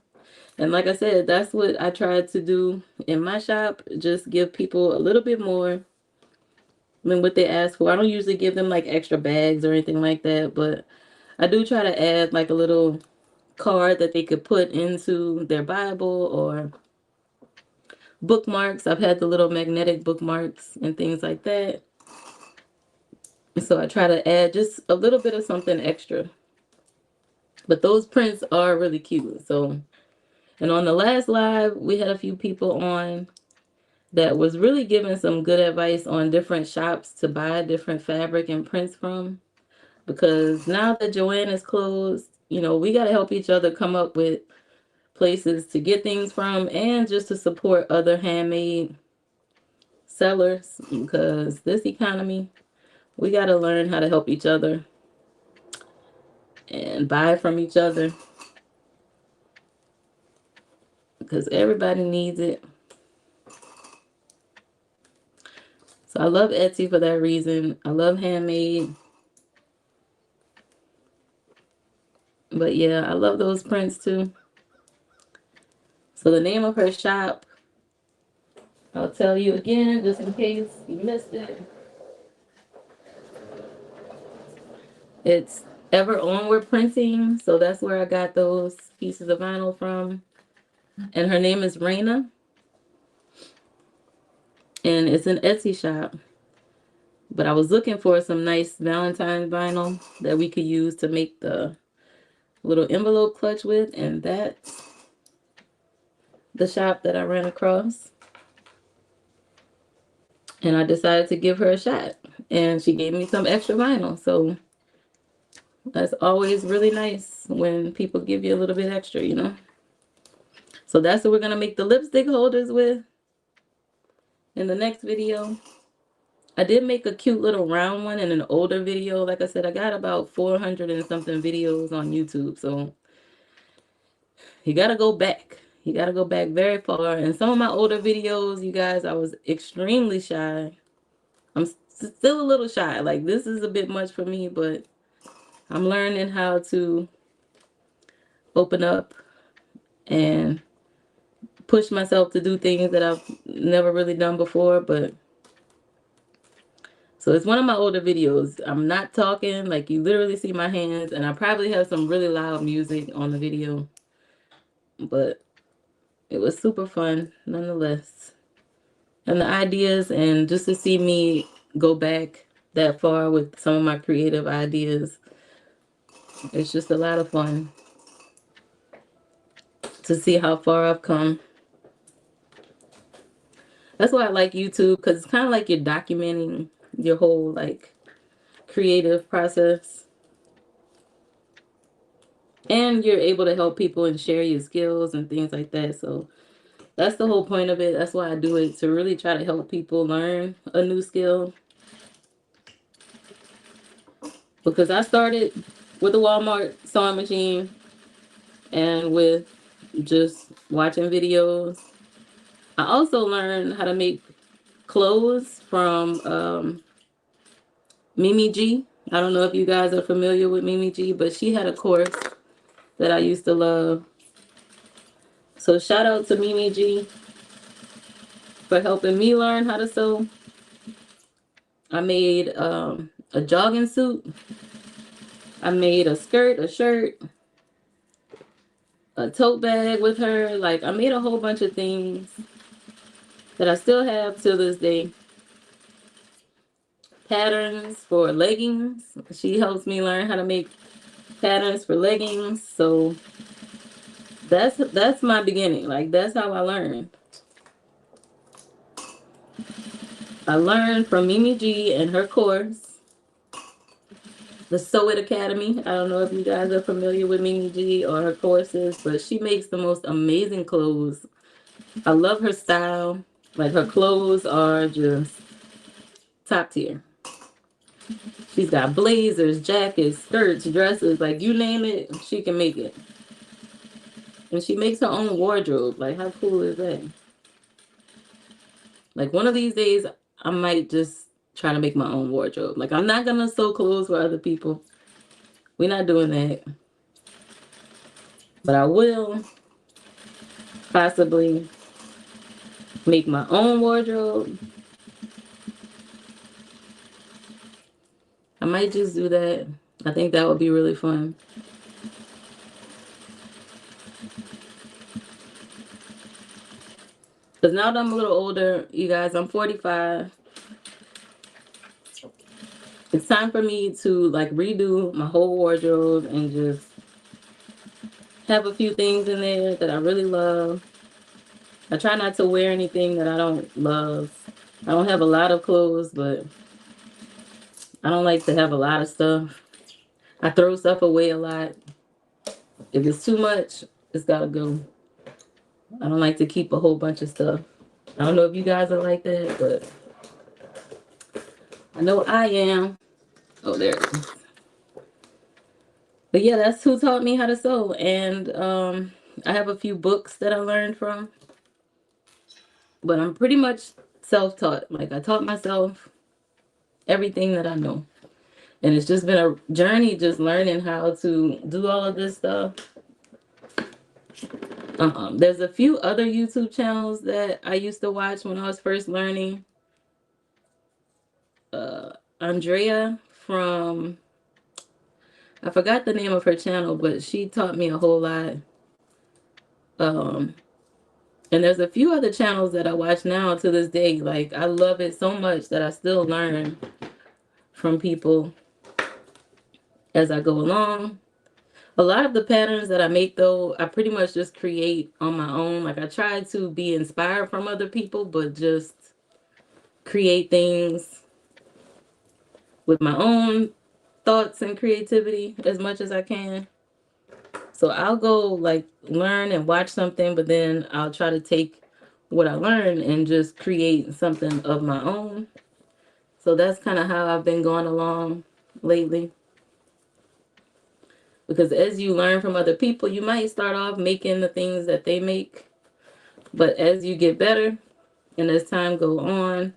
S1: And like I said, that's what I tried to do in my shop. Just give people a little bit more than what they ask for. I don't usually give them like extra bags or anything like that, but I do try to add like a little card that they could put into their Bible or bookmarks. I've had the little magnetic bookmarks and things like that. So I try to add just a little bit of something extra. But those prints are really cute. So, and on the last live, we had a few people on that was really giving some good advice on different shops to buy different fabric and prints from. Because now that Joann is closed, we got to help each other come up with places to get things from and just to support other handmade sellers. Because this economy, we got to learn how to help each other and buy from each other. Because everybody needs it. So I love Etsy for that reason. I love Handmade. But yeah, I love those prints too. So the name of her shop, I'll tell you again, just in case you missed it. It's Ever Onward Printing. So that's where I got those pieces of vinyl from. And her name is Raina. And it's an Etsy shop. But I was looking for some nice Valentine vinyl that we could use to make the little envelope clutch with. And that's the shop that I ran across. And I decided to give her a shot. And she gave me some extra vinyl. So that's always really nice when people give you a little bit extra, So that's what we're going to make the lipstick holders with in the next video. I did make a cute little round one in an older video. Like I said, I got about 400 and something videos on YouTube. So you got to go back. You got to go back very far. And some of my older videos, you guys, I was extremely shy. I'm still a little shy. Like, this is a bit much for me, but I'm learning how to open up and push myself to do things that I've never really done before. But so it's one of my older videos. I'm not talking, like you literally see my hands, and I probably have some really loud music on the video, but it was super fun nonetheless. And the ideas, and just to see me go back that far with some of my creative ideas, it's just a lot of fun to see how far I've come. That's why I like YouTube, because it's kind of like you're documenting your whole like creative process, and you're able to help people and share your skills and things like that. So that's the whole point of it. That's why I do it, to really try to help people learn a new skill. Because I started with a Walmart sewing machine and with just watching videos. I also learned how to make clothes from Mimi G. I don't know if you guys are familiar with Mimi G, but she had a course that I used to love. So shout out to Mimi G for helping me learn how to sew. I made a jogging suit. I made a skirt, a shirt, a tote bag with her. Like, I made a whole bunch of things that I still have to this day. Patterns for leggings. She helps me learn how to make patterns for leggings. So that's my beginning. Like, that's how I learned. I learned from Mimi G and her course, the Sew It Academy. I don't know if you guys are familiar with Mimi G or her courses, but she makes the most amazing clothes. I love her style. Like, her clothes are just top tier. She's got blazers, jackets, skirts, dresses, like you name it, she can make it. And she makes her own wardrobe. Like, how cool is that? Like, one of these days, I might just try to make my own wardrobe. Like, I'm not gonna sew clothes for other people. We're not doing that. But I will possibly make my own wardrobe. I might just do that. I think that would be really fun. Because now that I'm a little older, you guys, I'm 45. It's time for me to like redo my whole wardrobe and just have a few things in there that I really love. I try not to wear anything that I don't love. I don't have a lot of clothes, but I don't like to have a lot of stuff. I throw stuff away a lot. If it's too much, it's gotta go. I don't like to keep a whole bunch of stuff. I don't know if you guys are like that, but I know I am. Oh, there it is. But yeah, that's who taught me how to sew. And I have a few books that I learned from. But I'm pretty much self-taught. Like I taught myself everything that I know. And it's just been a journey just learning how to do all of this stuff. There's a few other YouTube channels that I used to watch when I was first learning. Andrea from, I forgot the name of her channel, but she taught me a whole lot. Um, and there's a few other channels that I watch now to this day. Like I love it so much that I still learn from people as I go along. A lot of the patterns that I make, though, I pretty much just create on my own. Like I try to be inspired from other people, but just create things with my own thoughts and creativity as much as I can. So I'll go like learn and watch something, but then I'll try to take what I learned and just create something of my own. So that's kind of how I've been going along lately. Because as you learn from other people, you might start off making the things that they make. But as you get better and as time go on,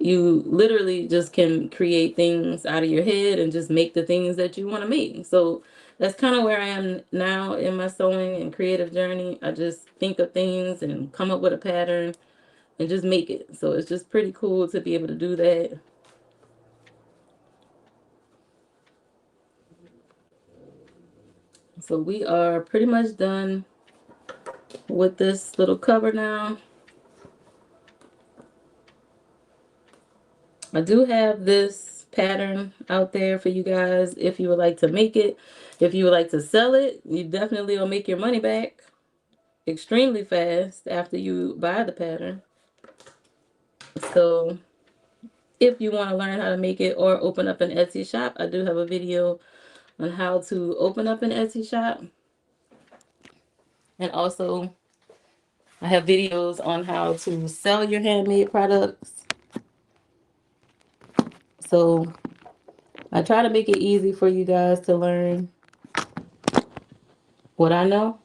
S1: you literally just can create things out of your head and just make the things that you want to make. So that's kind of where I am now in my sewing and creative journey. I just think of things and come up with a pattern and just make it. So it's just pretty cool to be able to do that. So we are pretty much done with this little cover now. I do have this pattern out there for you guys if you would like to make it. If you would like to sell it, you definitely will make your money back extremely fast after you buy the pattern. So if you want to learn how to make it or open up an Etsy shop, I do have a video on how to open up an Etsy shop. And also I have videos on how to sell your handmade products. So I try to make it easy for you guys to learn what I know.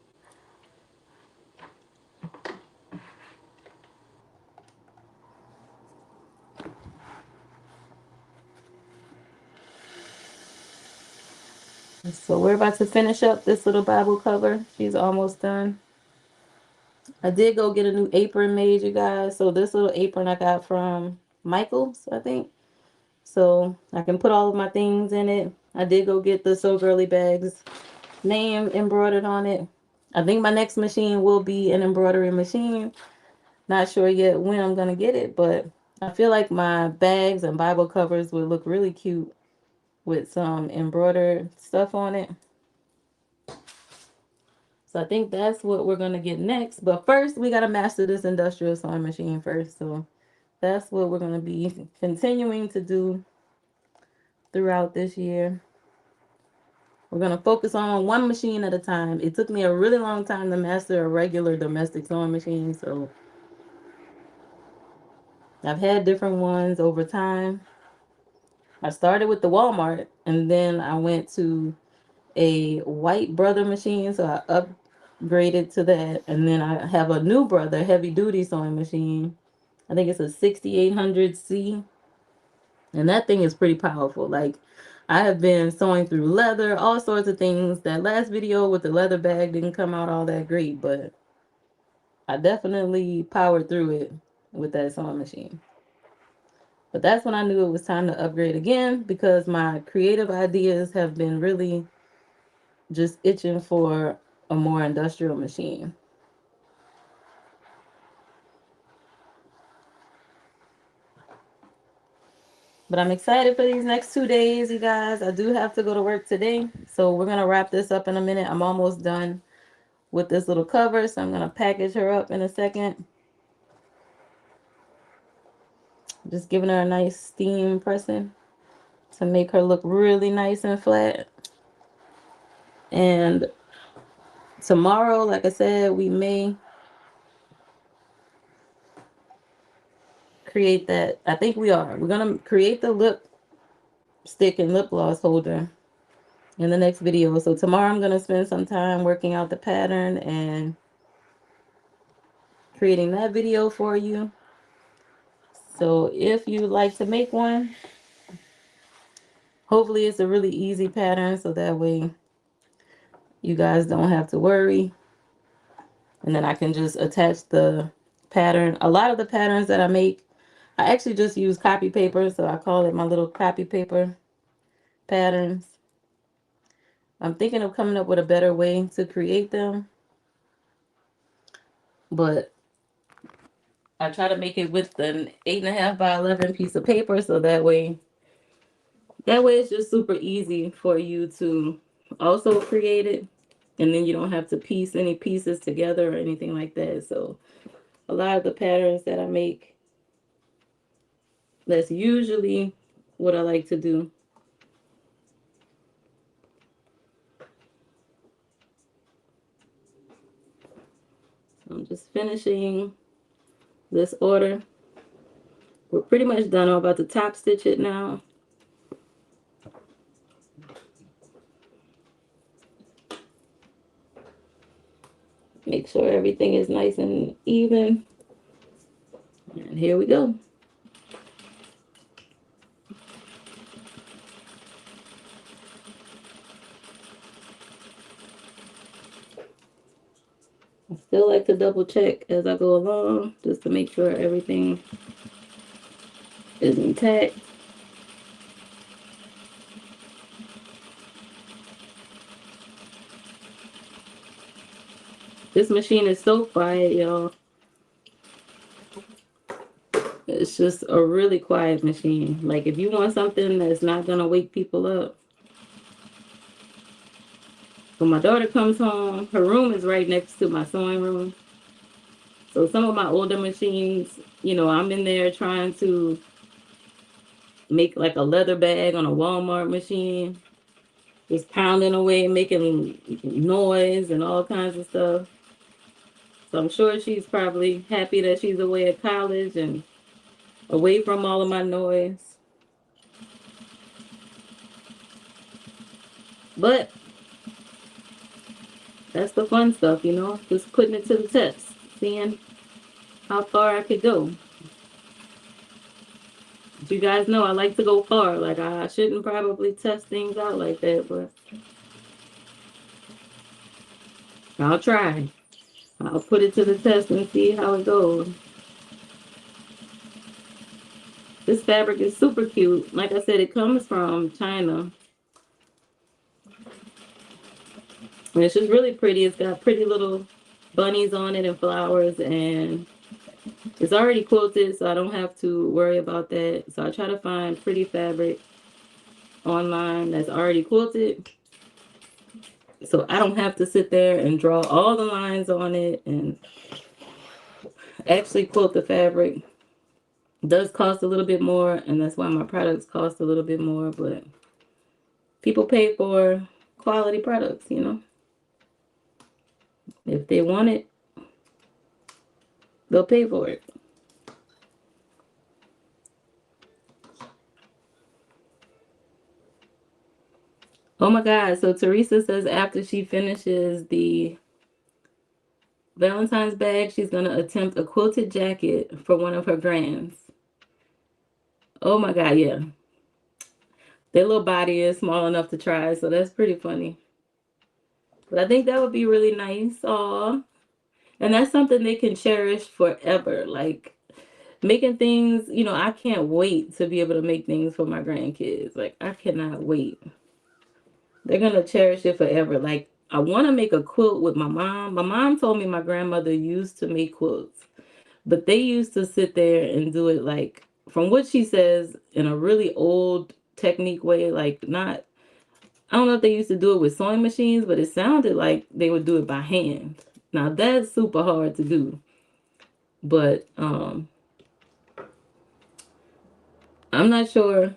S1: So we're about to finish up this little Bible cover. She's almost done. I did go get a new apron made, you guys. So this little apron I got from Michael's, I think. So I can put all of my things in it. I did go get the So Girly Bag's name embroidered on it. I think my next machine will be an embroidery machine. Not sure yet when I'm going to get it, but I feel like my bags and Bible covers would look really cute with some embroidered stuff on it. So I think that's what we're going to get next. But first, we got to master this industrial sewing machine first. So that's what we're going to be continuing to do throughout this year. We're going to focus on one machine at a time. It took me a really long time to master a regular domestic sewing machine. So I've had different ones over time. I started with the Walmart and then I went to a White Brother machine. So I upgraded to that. And then I have a new Brother heavy duty sewing machine. I think it's a 6800C. And that thing is pretty powerful. Like I have been sewing through leather, all sorts of things. That last video with the leather bag didn't come out all that great, but I definitely powered through it with that sewing machine. But that's when I knew it was time to upgrade again because my creative ideas have been really just itching for a more industrial machine. But I'm excited for these next 2 days, you guys. I do have to go to work today. So we're going to wrap this up in a minute. I'm almost done with this little cover. So I'm going to package her up in a second. Just giving her a nice steam pressing to make her look really nice and flat. And tomorrow, like I said, we may create that. I think we are. We're going to create the lipstick and lip gloss holder in the next video. So tomorrow I'm going to spend some time working out the pattern and creating that video for you. So if you like to make one, hopefully it's a really easy pattern so that way you guys don't have to worry. And then I can just attach the pattern. A lot of the patterns that I make, I actually just use copy paper, so I call it my little copy paper patterns. I'm thinking of coming up with a better way to create them, but I try to make it with an 8.5 by 11 piece of paper, so that way it's just super easy for you to also create it, and then you don't have to piece any pieces together or anything like that. So a lot of the patterns that I make, that's usually what I like to do. So I'm just finishing this order. We're pretty much done. I'm about to top stitch it now. Make sure everything is nice and even. And here we go. I still like to double check as I go along just to make sure everything is intact. This machine is so quiet, y'all. It's just a really quiet machine. Like if you want something that's not gonna wake people up. When my daughter comes home, her room is right next to my sewing room. So some of my older machines, I'm in there trying to make like a leather bag on a Walmart machine, just pounding away, making noise and all kinds of stuff. So I'm sure she's probably happy that she's away at college and away from all of my noise. But that's the fun stuff, just putting it to the test, seeing how far I could go. But you guys know I like to go far. Like I shouldn't probably test things out like that, but I'll try. I'll put it to the test and see how it goes. This fabric is super cute. Like I said, it comes from China. And it's just really pretty. It's got pretty little bunnies on it and flowers, and it's already quilted, so I don't have to worry about that. So I try to find pretty fabric online that's already quilted, so I don't have to sit there and draw all the lines on it and actually quilt the fabric. It does cost a little bit more, and that's why my products cost a little bit more, but people pay for quality products, If they want it, they'll pay for it. Oh my God. So Teresa says after she finishes the Valentine's bag, she's going to attempt a quilted jacket for one of her grands. Oh my God, yeah. Their little body is small enough to try, so that's pretty funny. But I think that would be really nice. Aw. And that's something they can cherish forever. Like making things, I can't wait to be able to make things for my grandkids. Like I cannot wait. They're going to cherish it forever. Like I want to make a quilt with my mom. My mom told me my grandmother used to make quilts, but they used to sit there and do it like from what she says, in a really old technique way, like not, I don't know if they used to do it with sewing machines, but it sounded like they would do it by hand. Now that's super hard to do, but I'm not sure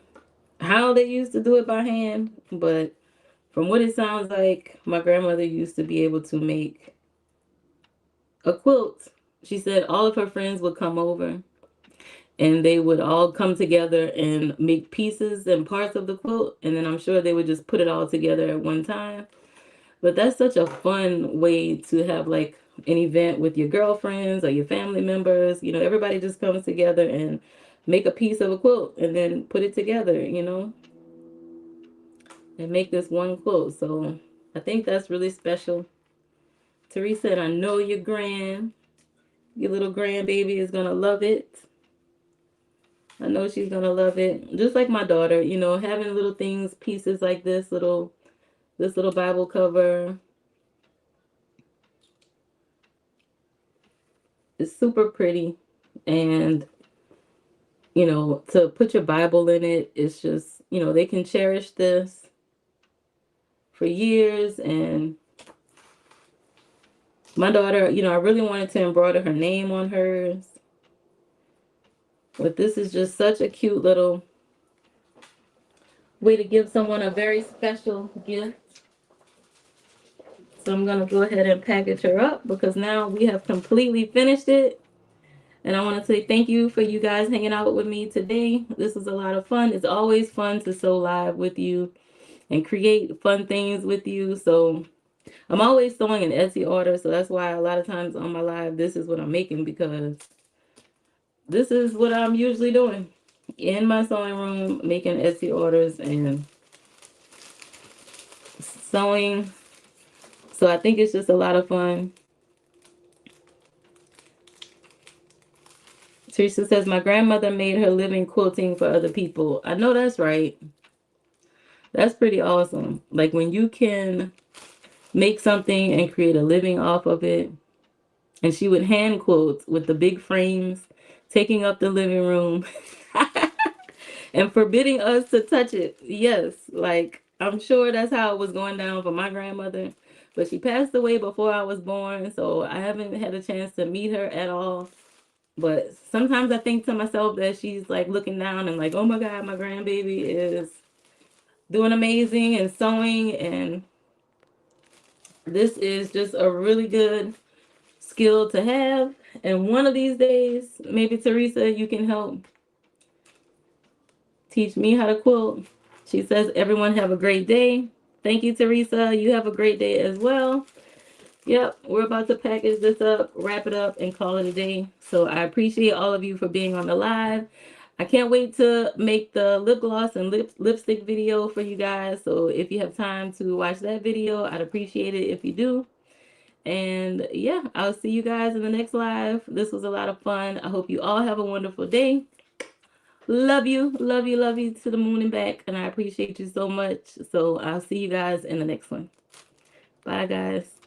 S1: how they used to do it by hand, but from what it sounds like, my grandmother used to be able to make a quilt. She said all of her friends would come over and they would all come together and make pieces and parts of the quilt, and then I'm sure they would just put it all together at one time. But that's such a fun way to have like an event with your girlfriends or your family members. You know, everybody just comes together and make a piece of a quilt and then put it together, you know, and make this one quilt. So I think that's really special. Teresa, and I know your little grandbaby is gonna love it. I know she's gonna love it. Just like my daughter, you know, having little things, pieces like this little Bible cover is super pretty. And, you know, to put your Bible in it, it's just, you know, they can cherish this for years. And my daughter, you know, I really wanted to embroider her name on hers. But this is just such a cute little way to give someone a very special gift. So I'm going to go ahead and package her up because now we have completely finished it. And I want to say thank you for you guys hanging out with me today. This was a lot of fun. It's always fun to sew live with you and create fun things with you. So I'm always sewing an Etsy order. So that's why a lot of times on my live, this is what I'm making, because this is what I'm usually doing in my sewing room, making Etsy orders and sewing. So I think it's just a lot of fun. Teresa says, my grandmother made her living quilting for other people. I know that's right. That's pretty awesome. Like when you can make something and create a living off of it. And she would hand quilt with the big frames, taking up the living room and forbidding us to touch it. Yes, like I'm sure that's how it was going down for my grandmother. But she passed away before I was born, so I haven't had a chance to meet her at all. But sometimes I think to myself that she's like looking down and like, oh my God, my grandbaby is doing amazing and sewing. And this is just a really good skill to have. And one of these days, maybe Teresa, you can help teach me how to quilt. She says, everyone have a great day. Thank you, Teresa. You have a great day as well. Yep, we're about to package this up, wrap it up, and call it a day. So I appreciate all of you for being on the live. I can't wait to make the lip gloss and lipstick video for you guys. So if you have time to watch that video, I'd appreciate it if you do. And yeah, I'll see you guys in the next live. This was a lot of fun. I hope you all have a wonderful day. Love you, love you, love you to the moon and back. And I appreciate you so much. So I'll see you guys in the next one. Bye, guys.